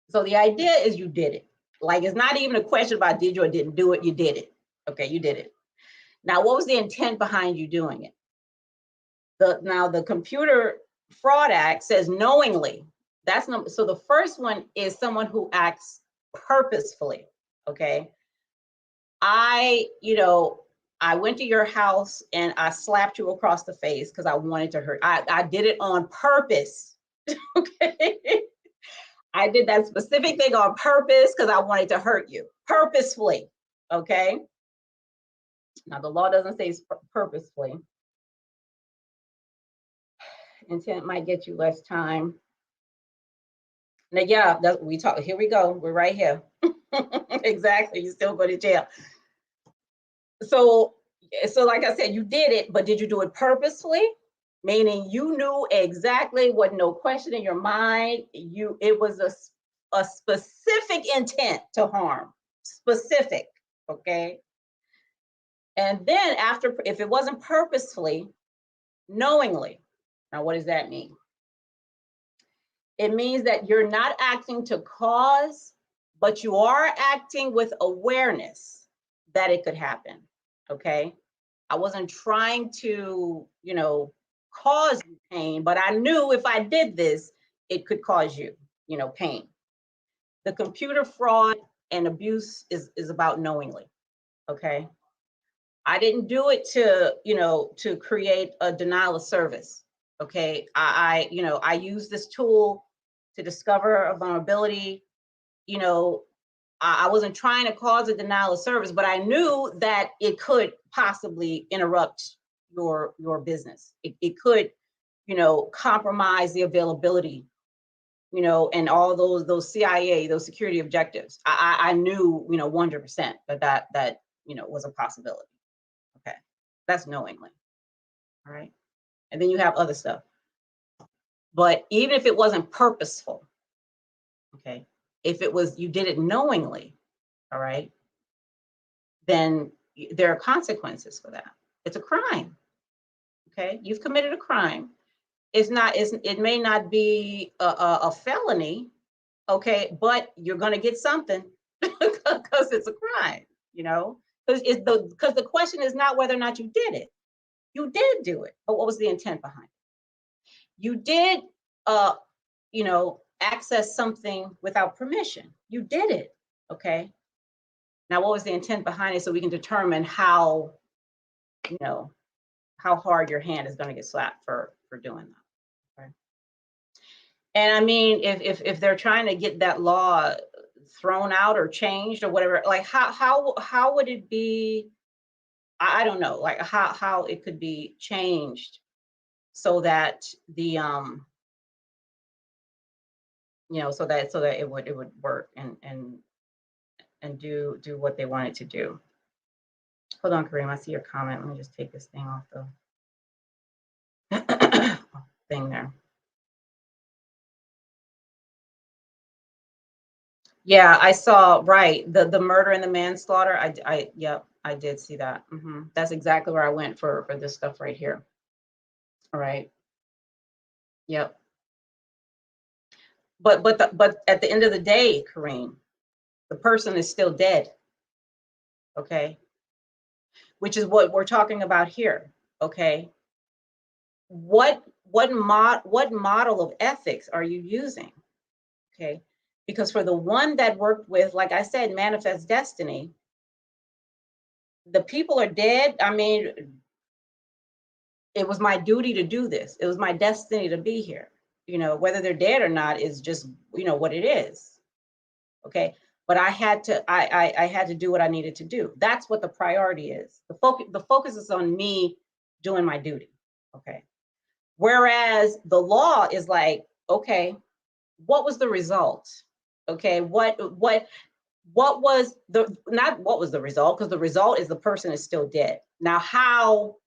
[SPEAKER 1] So the idea is you did it. Like, it's not even a question about did you or didn't do it, you did it. Okay, you did it. Now, what was the intent behind you doing it? Now, the Computer Fraud Act says knowingly. That's number. So the first one is someone who acts purposefully, okay? I went to your house and I slapped you across the face because I wanted to hurt. I did it on purpose, okay? I did that specific thing on purpose because I wanted to hurt you, purposefully, okay? Now, the law doesn't say purposefully. Intent might get you less time. Now, yeah, we talk. Here we go. We're right here. Exactly. You still go to jail. So like I said, you did it, but did you do it purposefully? Meaning you knew exactly, what, no question in your mind. It was a specific intent to harm, specific. Okay. And then if it wasn't purposefully, knowingly. Now, what does that mean? It means that you're not acting to cause, but you are acting with awareness that it could happen, okay? I wasn't trying to, cause you pain, but I knew if I did this, it could cause you, pain. The computer fraud and abuse is about knowingly, okay? I didn't do it to create a denial of service, okay? I use this tool to discover a vulnerability. I wasn't trying to cause a denial of service, but I knew that it could possibly interrupt your business. It could, compromise the availability, and all those CIA, those security objectives. I knew, 100% that was a possibility. Okay, that's knowingly. All right, and then you have other stuff. But even if it wasn't purposeful, okay, if it was, you did it knowingly, all right, then there are consequences for that. It's a crime. Okay, you've committed a crime. It may not be a felony, okay, but you're going to get something because it's a crime, you know, because the question is not whether or not you did it. You did do it, but what was the intent behind it? You did, you know, access something without permission. You did it, okay. Now, what was the intent behind it, so we can determine how, you know, how hard your hand is going to get slapped for doing that. Okay? And I mean, if they're trying to get that law thrown out or changed or whatever, like how would it be? I don't know, like how it could be changed so that the you know, so that it would work and do what they want it to do. Hold on, Kareem, I see your comment. Let me just take this thing off the thing there. Yeah, I saw, right, the murder and the manslaughter. Yep, I did see that. That's exactly where I went for this stuff right here. All right. Yep. But at the end of the day, Kareem, the person is still dead. Okay. Which is what we're talking about here. Okay. What model of ethics are you using? Okay. Because for the one that worked with, like I said, Manifest Destiny, the people are dead. I mean, it was my duty to do this. It was my destiny to be here. You know, whether they're dead or not is just, you know, what it is. Okay. But I had to do what I needed to do. That's what the priority is. The focus is on me doing my duty. Okay. Whereas the law is like, okay, what was the result? Okay, what was the, not what was the result, because the result is the person is still dead. Now, how,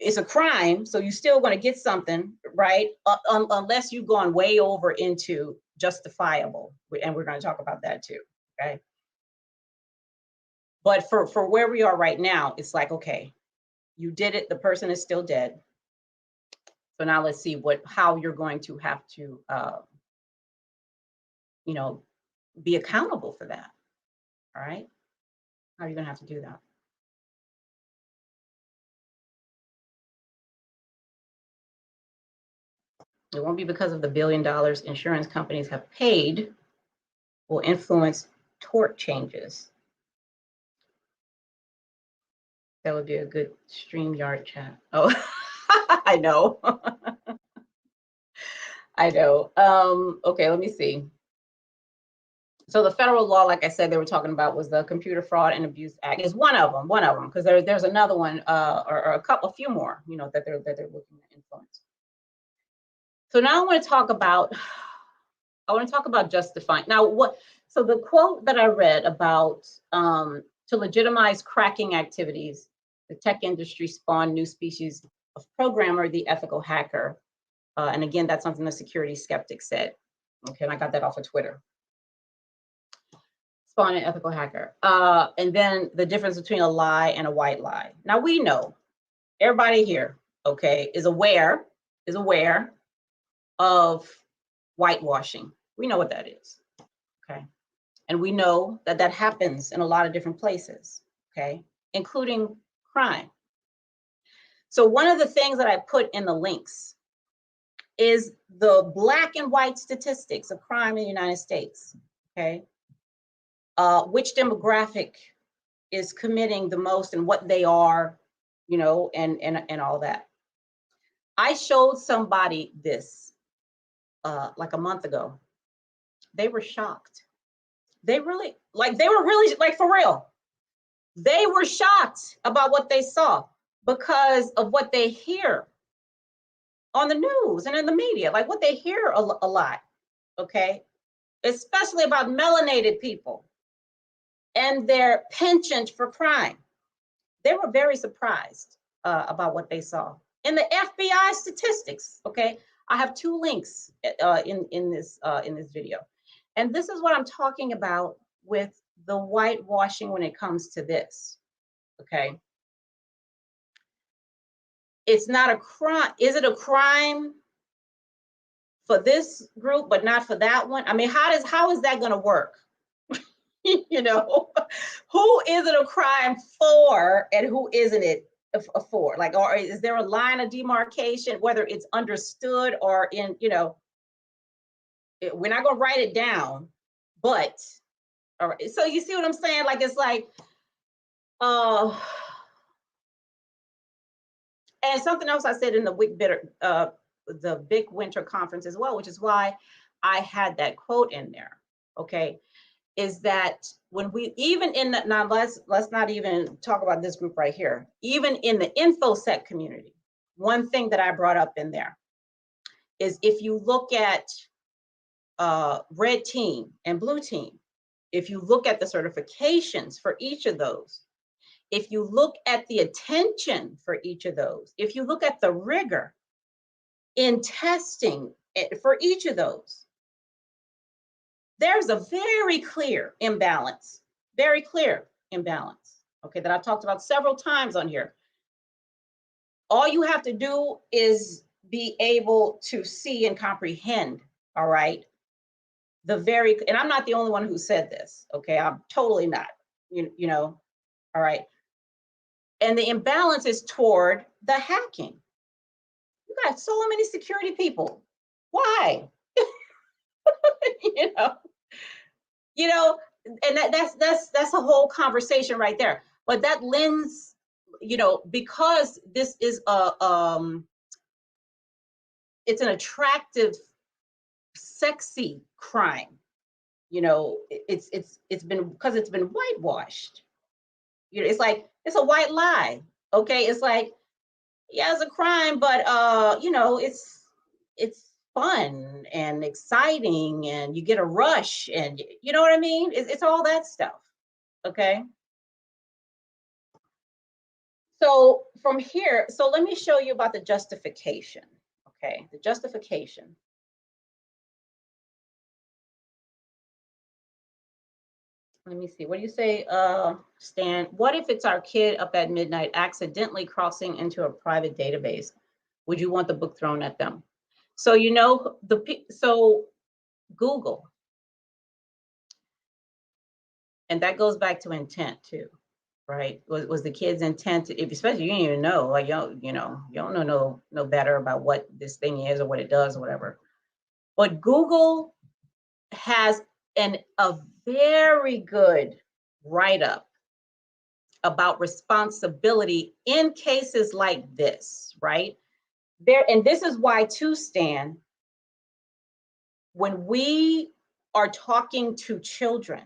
[SPEAKER 1] it's a crime, so you're still going to get something, right? Unless you've gone way over into justifiable, and we're going to talk about that too, okay? But for where we are right now, it's like, okay, you did it, the person is still dead. So now let's see how you're going to have to, you know, be accountable for that. All right. How are you going to have to do that? It won't be because of the $1 billion insurance companies have paid will influence tort changes. That would be a good StreamYard chat. Oh, I know. I know. Okay, let me see. So the federal law, like I said, they were talking about was the Computer Fraud and Abuse Act. Is one of them, because there's another one, or a few more, you know, that they're looking to influence. So now I want to talk about justifying. Now, so the quote that I read about to legitimize cracking activities, the tech industry spawned new species of programmer, the ethical hacker. And again, that's something the security skeptic said. Okay, and I got that off of Twitter. Spawn an ethical hacker. And then the difference between a lie and a white lie. Now we know, everybody here, okay, is aware of whitewashing. We know what that is, okay? And we know that that happens in a lot of different places, okay? Including crime. So one of the things that I put in the links is the black and white statistics of crime in the United States, okay? Which demographic is committing the most and what they are, you know, and all that. I showed somebody this like a month ago. They were shocked. They were really, like for real. They were shocked about what they saw because of what they hear on the news and in the media, like what they hear a lot, okay? Especially about melanated people and their penchant for crime. They were very surprised about what they saw. In the FBI statistics, okay? I have 2 links in this video. And this is what I'm talking about with the whitewashing when it comes to this, okay? it's not a crime. Is it a crime for this group, but not for that one? I mean, how is that going to work? You know, who is it a crime for and who isn't it for? Like, or is there a line of demarcation, whether it's understood or in, you know, we're not going to write it down, but, all right. So you see what I'm saying? Like, it's like, and something else I said in the Big Winter Conference as well, which is why I had that quote in there, okay, is that when we, even in the, now let's not even talk about this group right here, even in the InfoSec community, one thing that I brought up in there is if you look at red team and blue team, if you look at the certifications for each of those, if you look at the attention for each of those, if you look at the rigor in testing for each of those, there's a very clear imbalance, okay, that I've talked about several times on here. All you have to do is be able to see and comprehend, all right, and I'm not the only one who said this, okay, I'm totally not, you know, all right. And the imbalance is toward the hacking. You got so many security people. Why? you know, and that's a whole conversation right there. But that lends, you know, because this is it's an attractive, sexy crime. You know, it's been, because it's been whitewashed. You know, it's like, it's a white lie. Okay, it's like, yeah, it's a crime, but you know, it's fun and exciting, and you get a rush, and you know what I mean? It's all that stuff. Okay. So from here, so let me show you about the justification. Okay, the justification. Let me see. What do you say, Stan? What if it's our kid up at midnight accidentally crossing into a private database? Would you want the book thrown at them? So, you know, so Google, and that goes back to intent too, right? Was the kid's intent, if especially you didn't even know, like, you don't know no better about what this thing is or what it does or whatever. But Google has a very good write-up about responsibility in cases like this, right? And this is why, too, Stan, when we are talking to children,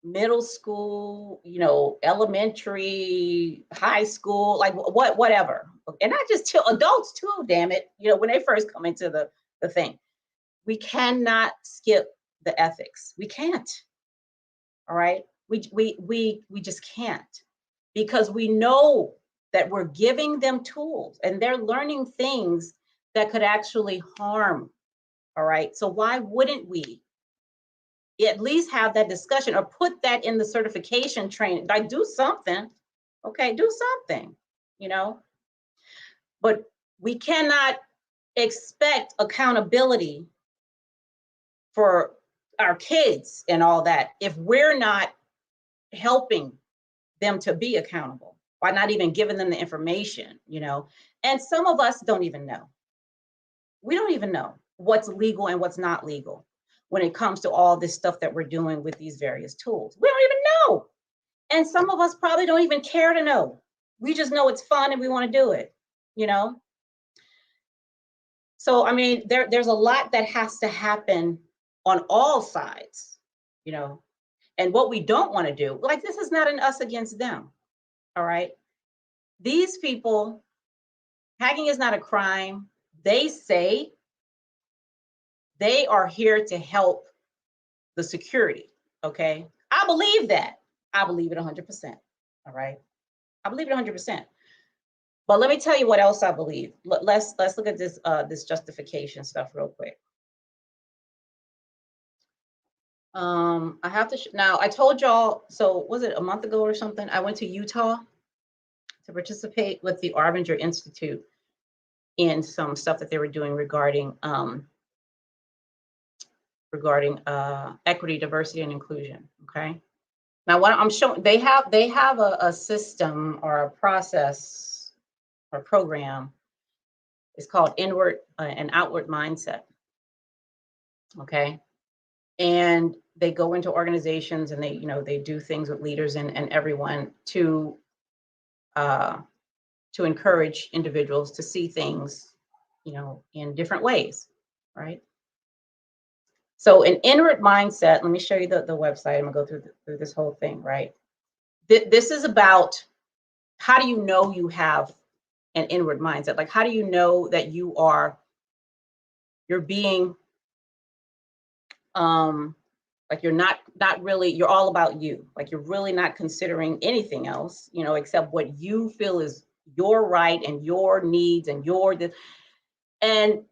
[SPEAKER 1] middle school, you know, elementary, high school, like whatever, and not just adults too, damn it, you know, when they first come into the thing, we cannot skip the ethics. We can't. All right. We just can't, because we know that we're giving them tools and they're learning things that could actually harm. All right. So why wouldn't we at least have that discussion or put that in the certification training? Like, do something. Okay, do something, you know. But we cannot expect accountability for our kids and all that if we're not helping them to be accountable, by not even giving them the information, you know. And some of us don't even know. We don't even know what's legal and what's not legal when it comes to all this stuff that we're doing with these various tools. We don't even know. And some of us probably don't even care to know. We just know it's fun and we want to do it, you know. So, I mean, there's a lot that has to happen on all sides, you know. And what we don't want to do, like, this is not an us against them, all right? These people, hacking is not a crime. They say they are here to help the security, okay? I believe that. I believe it 100%, all right? I believe it 100%. But let me tell you what else I believe. Let's look at this this justification stuff real quick. I have to now, I told y'all, so was it a month ago or something, I went to Utah to participate with the Arbinger Institute in some stuff that they were doing regarding equity, diversity, and inclusion. Okay. Now, what I'm showing, they have a system or a process or program. It's called inward and outward mindset. Okay. And they go into organizations and they do things with leaders and everyone to encourage individuals to see things, in different ways, right? So an inward mindset, let me show you the website. I'm gonna go through this whole thing, right? This is about how do you know you have an inward mindset? Like, how do you know that you're being, like you're not really, you're all about you. Like you're really not considering anything else, except what you feel is your right and your needs and and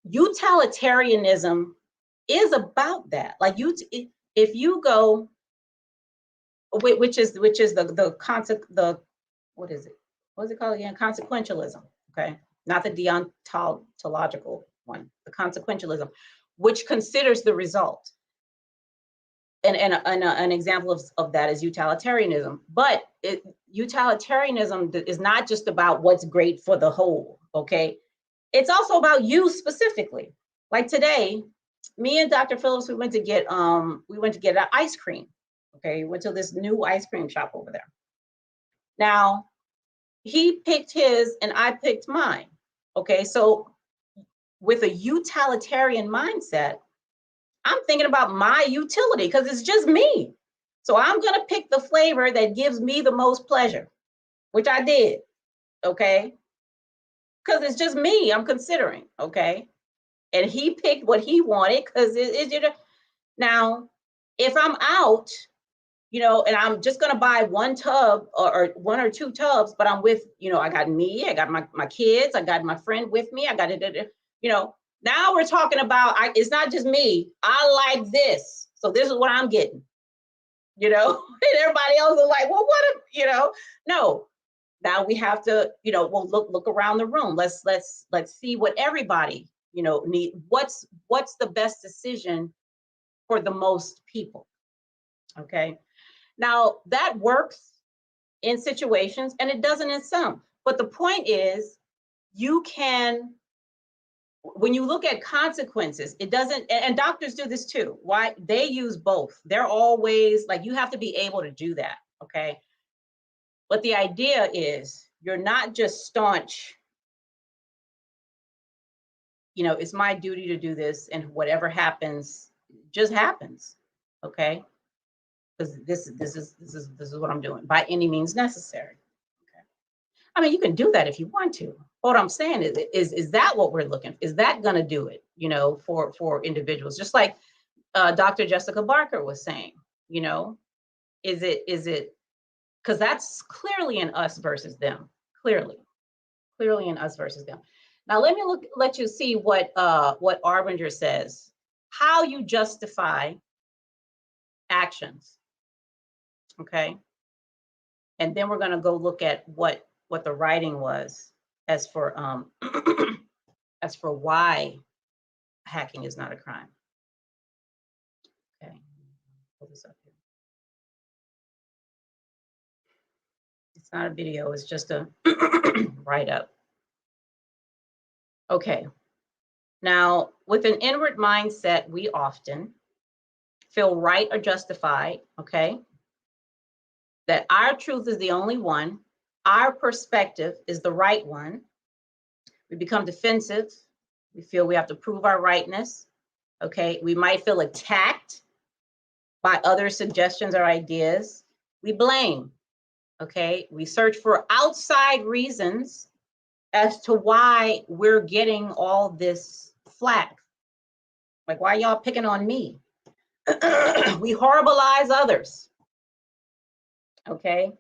[SPEAKER 1] utilitarianism is about that. Like if you go, which is the what is it? What's it called again? Consequentialism. Okay, not the deontological one. The consequentialism, which considers the result. And an example of that is utilitarianism. But utilitarianism is not just about what's great for the whole. Okay, it's also about you specifically. Like today, me and Dr. Phillips, we went to get an ice cream. Okay, we went to this new ice cream shop over there. Now, he picked his and I picked mine. Okay, so with a utilitarian mindset, I'm thinking about my utility because it's just me. So I'm gonna pick the flavor that gives me the most pleasure, which I did. Okay, because it's just me I'm considering. Okay. And he picked what he wanted because now, if I'm out, and I'm just gonna buy one tub or one or two tubs, but I'm with, I got me, I got my kids, I got my friend with me, I got it, now we're talking about, it's not just me. I like this, so this is what I'm getting, and everybody else is like, well, what, no. Now we have to, we'll look around the room. Let's see what everybody, need. What's the best decision for the most people? Okay. Now that works in situations and it doesn't in some. But the point is, you can, when you look at consequences, it doesn't, and doctors do this too. Why? They use both. They're always like, you have to be able to do that. Okay. But the idea is you're not just staunch, it's my duty to do this and whatever happens, just happens. Okay. Because this is what I'm doing by any means necessary. Okay. I mean, you can do that if you want to. What I'm saying is that what we're looking for? Is that going to do it, for individuals? Just like Dr. Jessica Barker was saying, is it, because that's clearly in us versus them, clearly in us versus them. Now, let you see what Arbinger says, how you justify actions. Okay. And then we're going to go look at what the writing was as for why hacking is not a crime. Okay. Pull this up here. It's not a video, it's just a write-up. Okay. Now, with an inward mindset, we often feel right or justified, okay? That our truth is the only one, our perspective is the right one. We become defensive. We feel we have to prove our rightness, okay? We might feel attacked by other suggestions or ideas. We blame, okay? We search for outside reasons as to why we're getting all this flack. Like, why y'all picking on me? We horribilize others. Okay.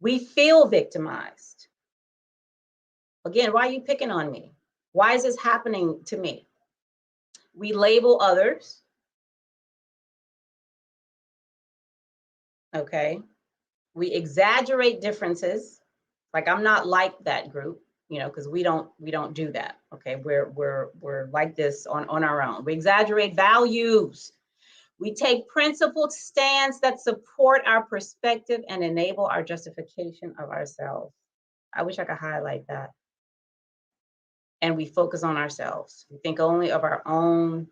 [SPEAKER 1] We feel victimized. Again, why are you picking on me? Why is this happening to me? We label others. Okay. We exaggerate differences. Like, I'm not like that group. because we don't do that. Okay, we're like this on our own. We exaggerate values. We take principled stands that support our perspective and enable our justification of ourselves. I wish I could highlight that. And we focus on ourselves. We think only of our own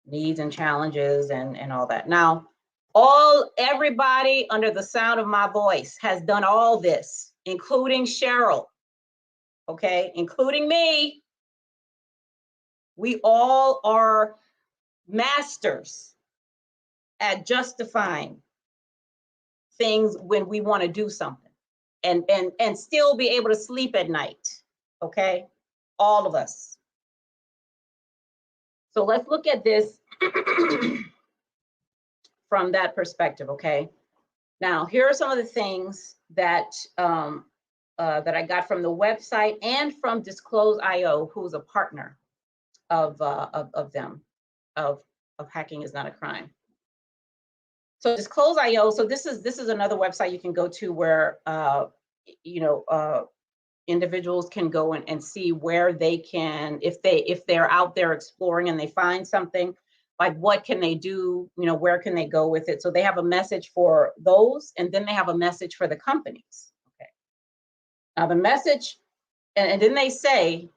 [SPEAKER 1] needs and challenges and all that. Now, everybody under the sound of my voice has done all this, including Cheryl, okay, including me. We all are masters at justifying things when we want to do something and still be able to sleep at night, okay? All of us. So let's look at this from that perspective, okay? Now, here are some of the things that that I got from the website and from Disclose.io, who's a partner of Hacking is Not a Crime. So Disclose.io, so this is another website you can go to where individuals can go and see where they can, if they're out there exploring and they find something, like what can they do, where can they go with it? So they have a message for those, and then they have a message for the companies. Okay. Now the message, and then they say,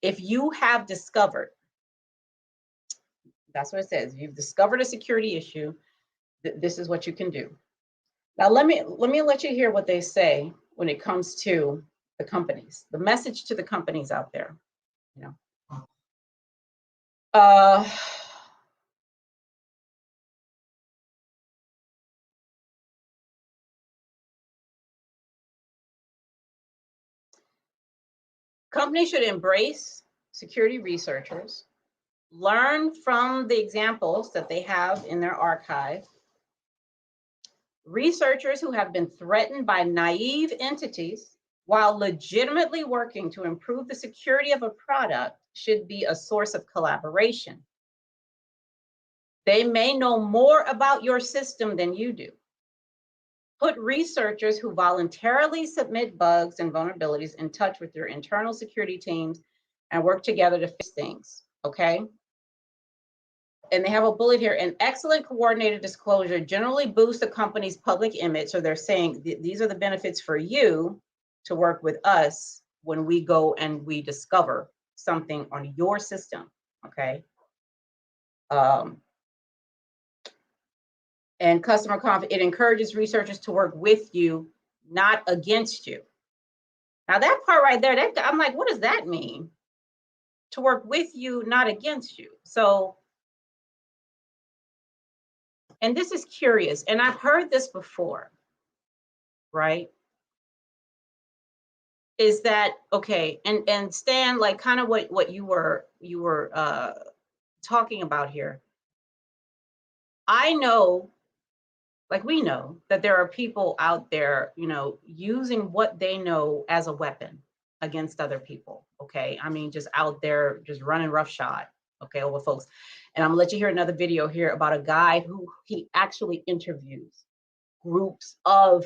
[SPEAKER 1] if you have discovered, that's what it says, if you've discovered a security issue, this is what you can do. Now let me let you hear what they say when it comes to the companies, the message to the companies out there, Companies should embrace security researchers, learn from the examples that they have in their archive. Researchers who have been threatened by naive entities while legitimately working to improve the security of a product should be a source of collaboration. They may know more about your system than you do. Put researchers who voluntarily submit bugs and vulnerabilities in touch with your internal security teams and work together to fix things, okay? And they have a bullet here. An excellent coordinated disclosure generally boosts a company's public image. So they're saying these are the benefits for you to work with us when we go and we discover something on your system, okay? And customer confidence, it encourages researchers to work with you, not against you. Now that part right there, I'm like, what does that mean? To work with you, not against you. So, and this is curious, and I've heard this before, right? Is that, okay, and Stan, like kind of what you were talking about here. I know, like we know that there are people out there, using what they know as a weapon against other people, okay? I mean, just out there, just running roughshod, okay, over folks. And I'm gonna let you hear another video here about a guy who he actually interviews groups of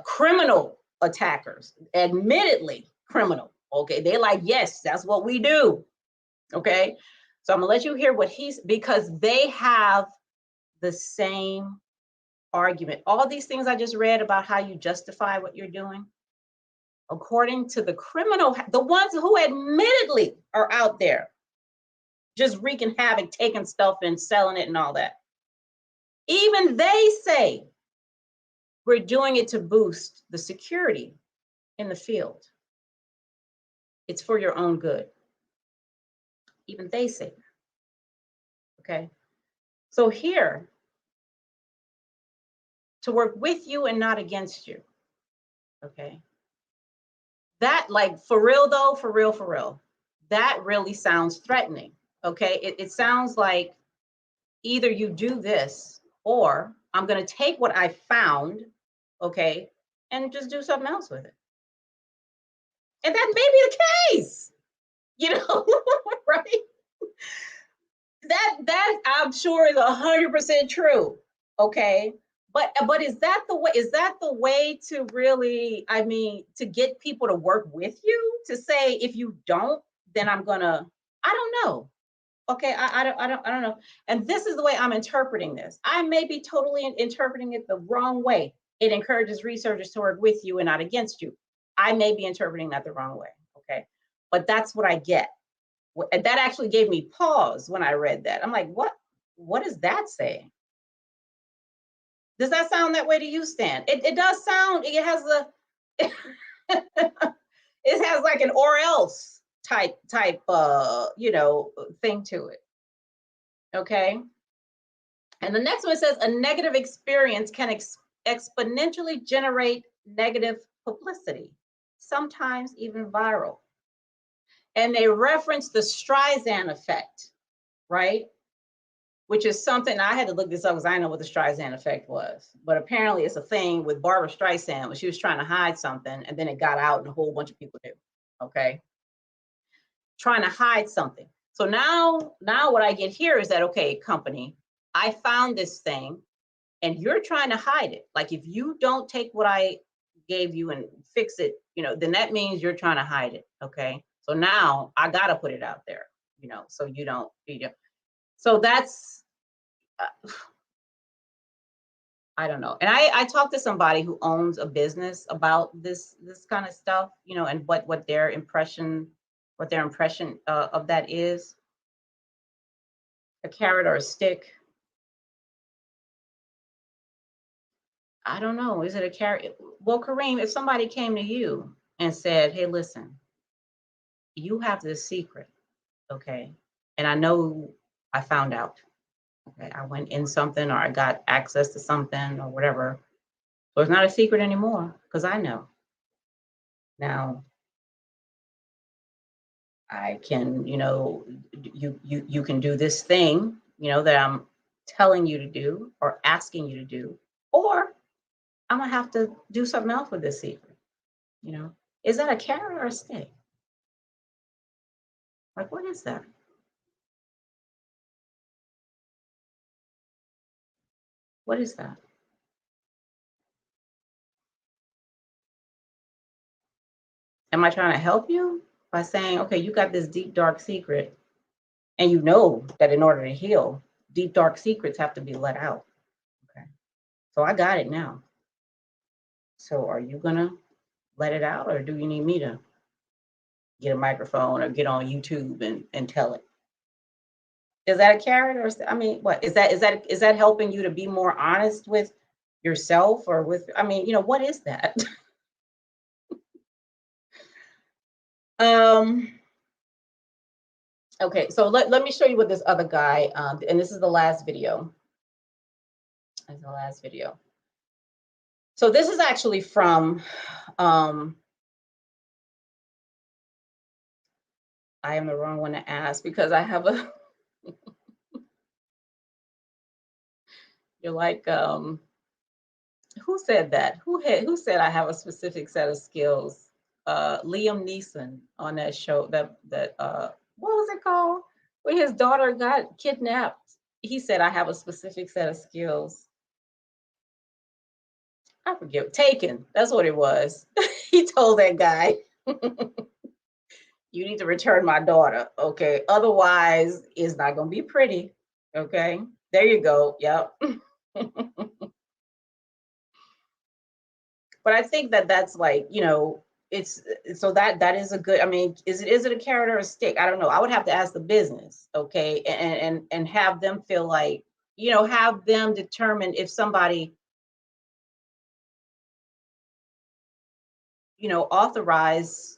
[SPEAKER 1] criminal attackers, admittedly criminal, okay? They're like, yes, that's what we do, okay? So I'm gonna let you hear what because they have the same argument. All these things I just read about how you justify what you're doing, according to the criminal, the ones who admittedly are out there just wreaking havoc, taking stuff and selling it and all that. Even they say we're doing it to boost the security in the field. It's for your own good. Even they say that. Okay. So here, to work with you and not against you. Okay. That, like, for real though, for real, that really sounds threatening. Okay. It sounds like either you do this or I'm going to take what I found, okay, and just do something else with it. And that may be the case, right? That I'm sure is 100% true, okay? But is that the way? Is that the way to really? I mean, to get people to work with you, to say if you don't, then I'm gonna. I don't know. Okay, I don't know. And this is the way I'm interpreting this. I may be totally interpreting it the wrong way. It encourages researchers to work with you and not against you. I may be interpreting that the wrong way. Okay, but that's what I get. And that actually gave me pause when I read that. I'm like, what? What is that saying? Does that sound that way to you, Stan? It does sound. It has a. It has like an or else type you know, thing to it. Okay. And the next one says a negative experience can exponentially generate negative publicity, sometimes even viral. And they reference the Streisand effect, right? Which is something, I had to look this up because I didn't know what the Streisand effect was. But apparently it's a thing with Barbara Streisand when she was trying to hide something and then it got out and a whole bunch of people knew, okay? Trying to hide something. So now what I get here is that, okay, company, I found this thing and you're trying to hide it. Like if you don't take what I gave you and fix it, you know, then that means you're trying to hide it, okay? So now I gotta put it out there, you know, so you don't, you know. So that's, I don't know. And I talked to somebody who owns a business about this kind of stuff, you know, and what their impression of that is. A carrot or a stick. I don't know. Is it a carrot? Well, Kareem, if somebody came to you and said, hey, listen, you have this secret, okay? And I know I found out, okay? I went in something or I got access to something or whatever. So it's not a secret anymore because I know. Now, I can, you know, you can do this thing, you know, that I'm telling you to do or asking you to do, or I'm gonna have to do something else with this secret, you know? Is that a carrot or a stick? Like, what is that? What is that? Am I trying to help you by saying, okay, you got this deep, dark secret, and you know that in order to heal, deep, dark secrets have to be let out, okay? So I got it now. So are you gonna let it out, or do you need me to get a microphone or get on YouTube and tell it? Is that a carrot or, I mean, what is that? Is that helping you to be more honest with yourself or with, I mean, you know, what is that? Okay, so let me show you what this other guy, and this is the last video. This is the last video. So this is actually from, I am the wrong one to ask because I have a, you're like, who said that? Who said I have a specific set of skills? Liam Neeson on that show, that what was it called? When his daughter got kidnapped, he said, I have a specific set of skills. I forget, Taken, that's what it was. He told that guy, you need to return my daughter, okay? Otherwise, it's not gonna be pretty, okay? There you go, yep. But I think that that's like, you know, it's, so that is a good, I mean, is it a carrot or a stick? I don't know. I would have to ask the business, okay? And have them feel like, you know, have them determine if somebody, you know, authorize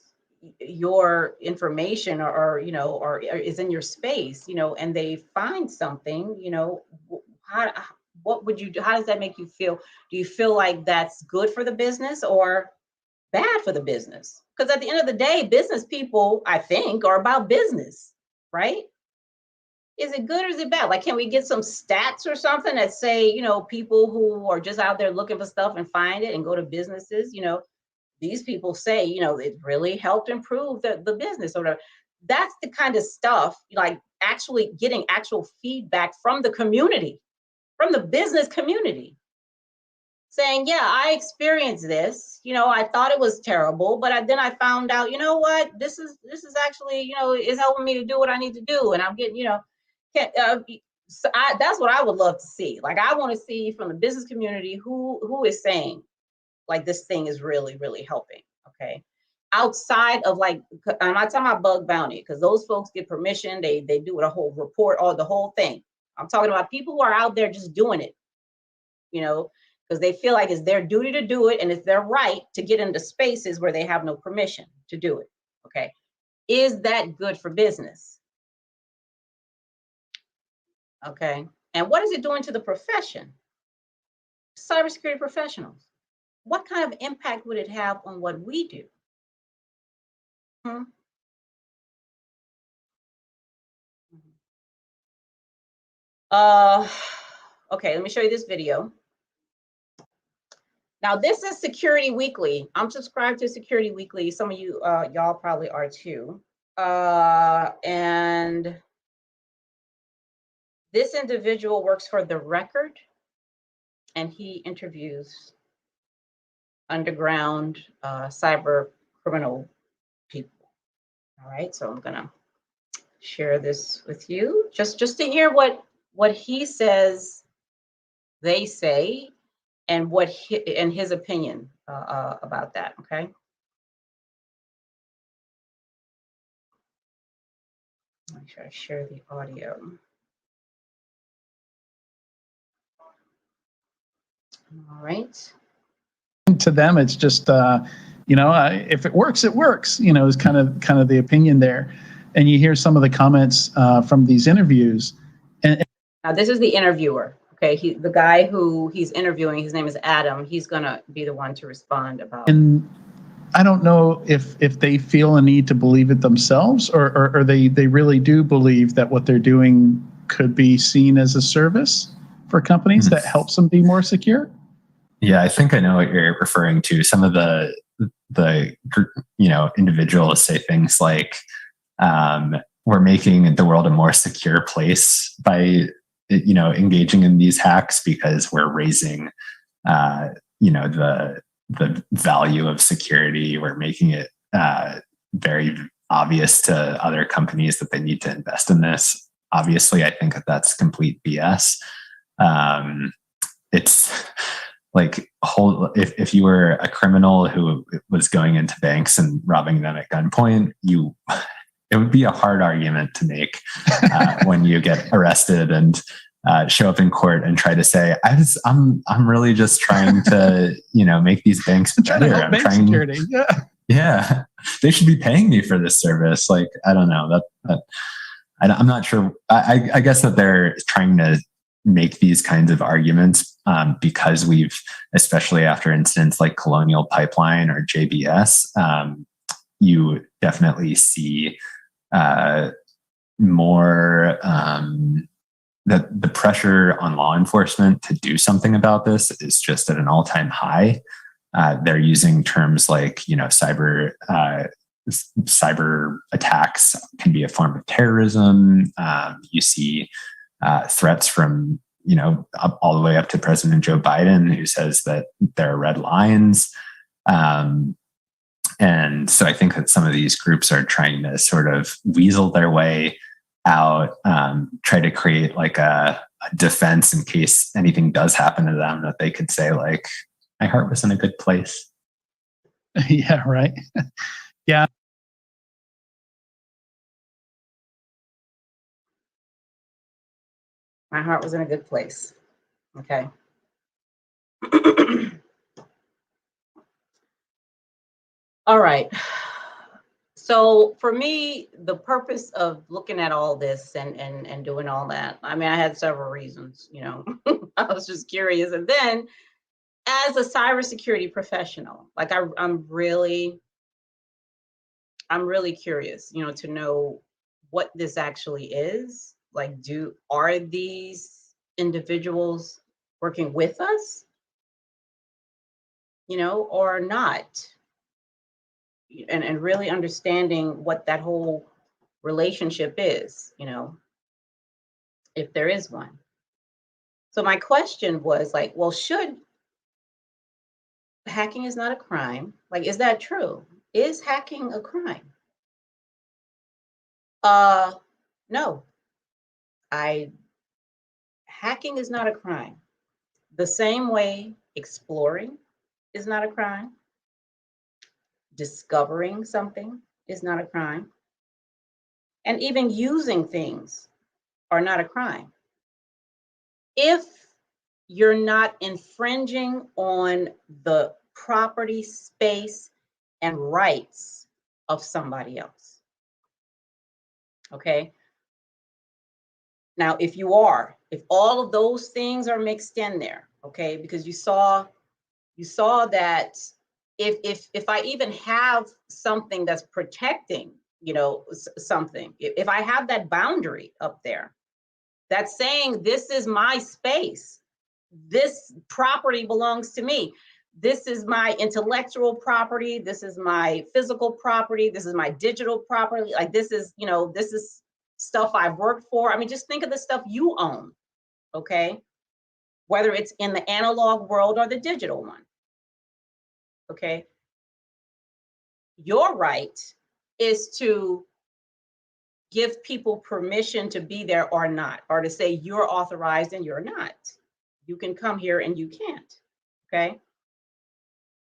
[SPEAKER 1] your information or you know, or is in your space, you know, and they find something, you know, what would you do? How does that make you feel? Do you feel like that's good for the business or bad for the business? Because at the end of the day, business people, I think, are about business, right? Is it good or is it bad? Like, can we get some stats or something that say, you know, people who are just out there looking for stuff and find it and go to businesses, you know, these people say, you know, it really helped improve the business or whatever. That's the kind of stuff, like actually getting actual feedback from the community, from the business community. saying, yeah, I experienced this. You know, I thought it was terrible, but then I found out, you know what, this is actually, you know, is helping me to do what I need to do. And I'm getting, you know, so that's what I would love to see. Like, I want to see from the business community who is saying, like, this thing is really, really helping. Okay. Outside of, like, I'm not talking about bug bounty, because those folks get permission, they do a whole report or the whole thing. I'm talking about people who are out there just doing it, you know, because they feel like it's their duty to do it and it's their right to get into spaces where they have no permission to do it. Okay. Is that good for business? Okay. And what is it doing to the profession? Cybersecurity professionals. What kind of impact would it have on what we do? Okay, let me show you this video. Now, this is Security Weekly. I'm subscribed to Security Weekly. Some of you, y'all probably are too. And this individual works for The Record, and he interviews underground cyber criminal people. All right, so I'm gonna share this with you just to hear what he says they say and what his opinion about that. Okay. Make sure I share the audio. All right.
[SPEAKER 4] To them, it's just you know, if it works, it works. You know, is kind of the opinion there. And you hear some of the comments from these interviews. And
[SPEAKER 1] now this is the interviewer. Okay, the guy who he's interviewing, his name is Adam. He's gonna be the one to respond about.
[SPEAKER 4] And I don't know if they feel a need to believe it themselves, or they really do believe that what they're doing could be seen as a service for companies that helps them be more secure.
[SPEAKER 5] Yeah, I think I know what you're referring to. Some of the you know, individuals say things like, we're making the world a more secure place by, you know, engaging in these hacks because we're raising you know, the value of security. We're making it very obvious to other companies that they need to invest in this. Obviously, I think that's complete BS. It's like, if you were a criminal who was going into banks and robbing them at gunpoint, it would be a hard argument to make when you get arrested and show up in court and try to say, I'm really just trying to, you know, make these banks better. I'm trying
[SPEAKER 4] security.
[SPEAKER 5] Yeah, they should be paying me for this service. Like, I don't know I'm not sure. I guess that they're trying to make these kinds of arguments because we've, especially after incidents like Colonial Pipeline or JBS, you definitely see more that the pressure on law enforcement to do something about this is just at an all-time high. They're using terms like, you know, cyber attacks can be a form of terrorism. You see threats from, you know, all the way up to President Joe Biden, who says that there are red lines. And so I think that some of these groups are trying to sort of weasel their way out, try to create like a defense in case anything does happen to them, that they could say like, my heart was in a good place.
[SPEAKER 4] Yeah, right. Yeah.
[SPEAKER 1] My heart was in a good place. Okay. All right. So for me, the purpose of looking at all this and doing all that, I mean, I had several reasons, you know. I was just curious. And then as a cybersecurity professional, like I'm really curious, you know, to know what this actually is. Like, are these individuals working with us, you know, or not? And really understanding what that whole relationship is, you know, if there is one. So my question was like, well, should hacking is not a crime. Like, is that true? Is hacking a crime? No. Hacking is not a crime. The same way exploring is not a crime. Discovering something is not a crime. And even using things are not a crime. If you're not infringing on the property, space, and rights of somebody else. Okay? Now, if all of those things are mixed in there, okay, because you saw that if I even have something that's protecting, something, if I have that boundary up there, that's saying this is my space, this property belongs to me, this is my intellectual property, this is my physical property, this is my digital property, like this is stuff I've worked for. I mean, just think of the stuff you own, okay? Whether it's in the analog world or the digital one, okay? Your right is to give people permission to be there or not, or to say you're authorized and you're not. You can come here and you can't, okay?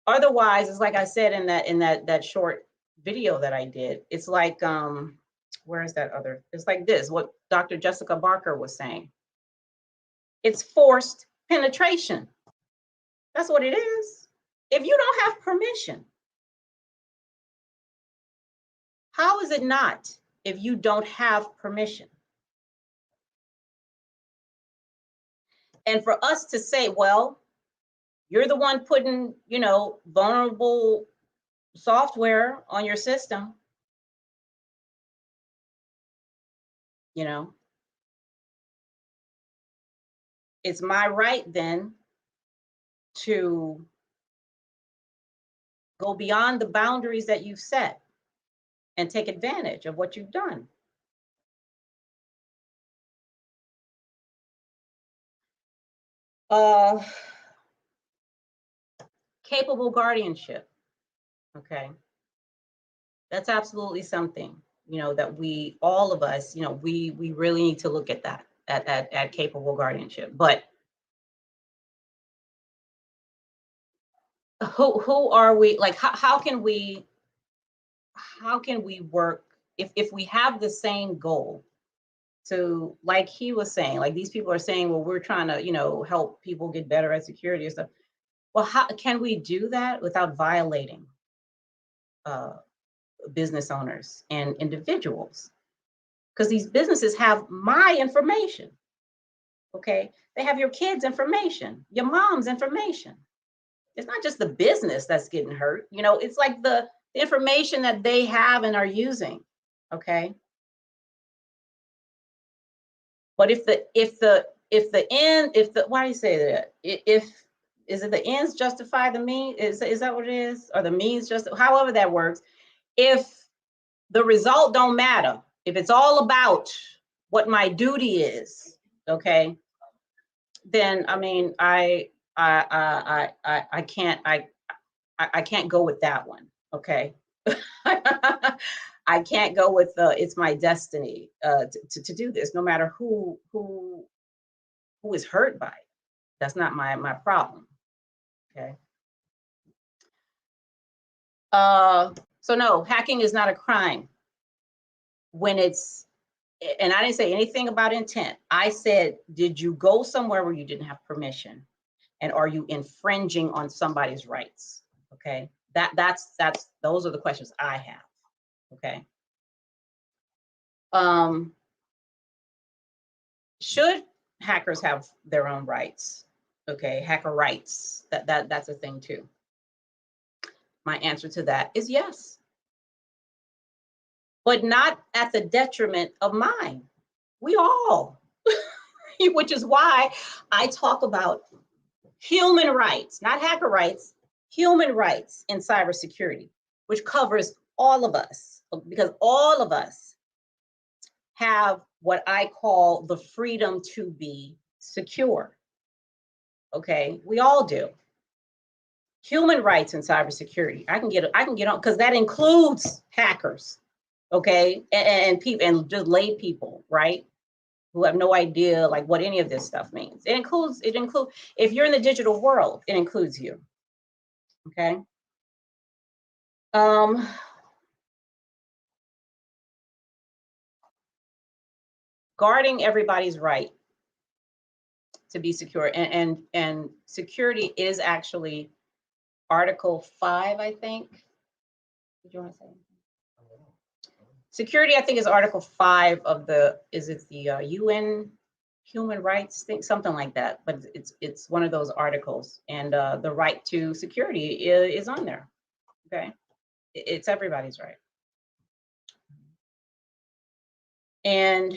[SPEAKER 1] Otherwise, it's like I said in that short video that I did, it's like, where is that other? It's like this, what Dr. Jessica Barker was saying. It's forced penetration. That's what it is. If you don't have permission, how is it not if you don't have permission? And for us to say, well, you're the one putting, vulnerable software on your system, it's my right then to go beyond the boundaries that you've set and take advantage of what you've done. Capable guardianship, okay? That's absolutely something, that we, all of us, we really need to look at that, at capable guardianship. But who are we, like, how can we work if we have the same goal to, like he was saying, like these people are saying, well, we're trying to, help people get better at security and stuff. Well, how can we do that without violating business owners and individuals? Because these businesses have my information, okay? They have your kids' information, your mom's information. It's not just the business that's getting hurt, it's like the information that they have and are using, okay? But why do you say that? Is it the ends justify the means? Is that what it is? Or the means just, however that works. If the result don't matter, if it's all about what my duty is, okay, then I mean, I can't go with that one, okay? I can't go with it's my destiny to do this, no matter who is hurt by it. That's not my problem, okay? So no, hacking is not a crime when it's, and I didn't say anything about intent. I said, did you go somewhere where you didn't have permission? And are you infringing on somebody's rights? Okay, those are the questions I have. Okay. Should hackers have their own rights? Okay, hacker rights. That's a thing too. My answer to that is yes, but not at the detriment of mine. We all, which is why I talk about human rights, not hacker rights, human rights in cybersecurity, which covers all of us, because all of us have what I call the freedom to be secure. Okay, we all do. human rights and cybersecurity. I can get on because that includes hackers, okay, and people and just lay people, right, who have no idea like what any of this stuff means. It includes if you're in the digital world, it includes you, okay. Guarding everybody's right to be secure, and security is actually Article 5, I think. Did you want to say? Security, I think, is Article 5 of the, is it the UN human rights thing, something like that. But it's one of those articles, and the right to security is on there. Okay, it's everybody's right. And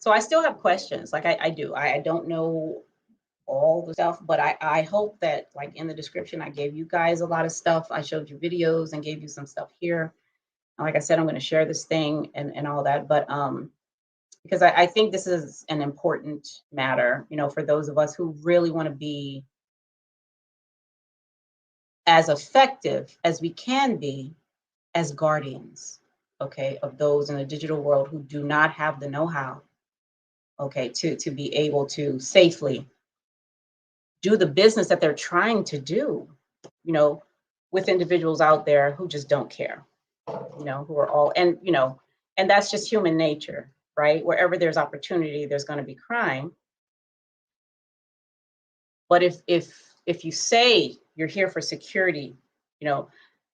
[SPEAKER 1] so I still have questions. Like I do. I don't know all the stuff, but I hope that like in the description, I gave you guys a lot of stuff. I showed you videos and gave you some stuff here. And like I said, I'm going to share this thing and all that. But because I think this is an important matter, you know, for those of us who really want to be as effective as we can be as guardians, okay, of those in the digital world who do not have the know-how, okay, to be able to safely do the business that they're trying to do, you know, with individuals out there who just don't care, you know, who are all, and, you know, and that's just human nature, right? Wherever there's opportunity, there's going to be crime. But if you say you're here for security, you know,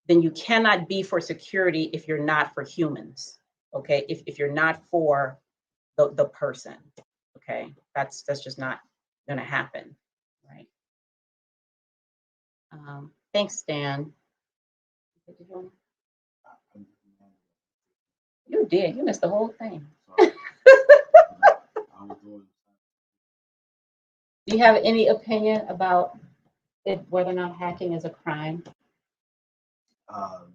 [SPEAKER 1] then you cannot be for security if you're not for humans, okay? If you're not for the person, okay? That's just not going to happen, right? Thanks, Stan. You did. You missed the whole thing. Do you have any opinion about whether or not hacking is a crime?
[SPEAKER 6] Well,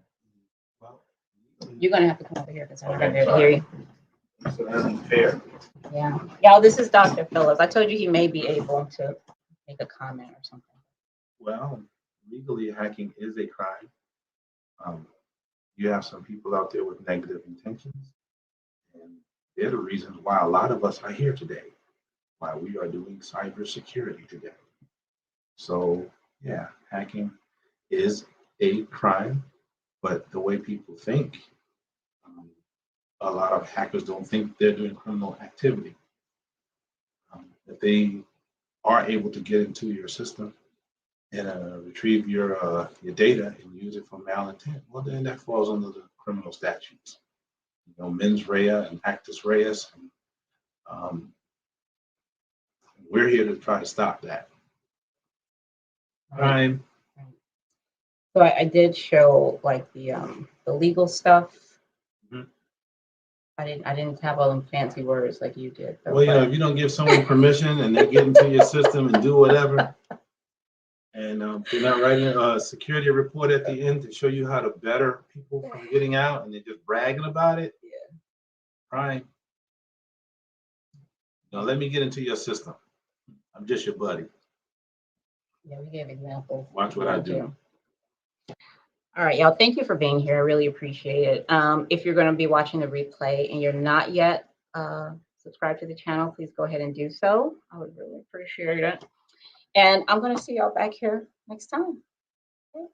[SPEAKER 1] You're going to have to come over here because I'm not going to be able to hear you.
[SPEAKER 6] so that's unfair.
[SPEAKER 1] Yeah. Y'all, this is Dr. Phillips. I told you he may be able to make a comment or something.
[SPEAKER 6] Well, legally, hacking is a crime. You have some people out there with negative intentions, and they're the reasons why a lot of us are here today, why we are doing cybersecurity today. So, yeah, hacking is a crime, but the way people think, a lot of hackers don't think they're doing criminal activity. If they are able to get into your system and retrieve your data and use it for malintent, well, then that falls under the criminal statutes. You know, mens rea and actus reus. And, we're here to try to stop that. Crime.
[SPEAKER 1] So I did show like the legal stuff.
[SPEAKER 6] Mhm.
[SPEAKER 1] I didn't have all them fancy words like you did. Though,
[SPEAKER 6] Well, you know, if you don't give someone permission and they get into your system and do whatever, and they're not writing a security report at the end to show you how to better people from getting out, and they're just bragging about it.
[SPEAKER 1] Yeah.
[SPEAKER 6] Crime. Now let me get into your system. I'm just your buddy.
[SPEAKER 1] Yeah, we gave examples.
[SPEAKER 6] Watch what I do.
[SPEAKER 1] All right, y'all, thank you for being here. I really appreciate it. If you're going to be watching the replay and you're not yet subscribed to the channel, please go ahead and do so. I would really appreciate it. And I'm going to see y'all back here next time. Okay.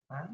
[SPEAKER 1] Bye.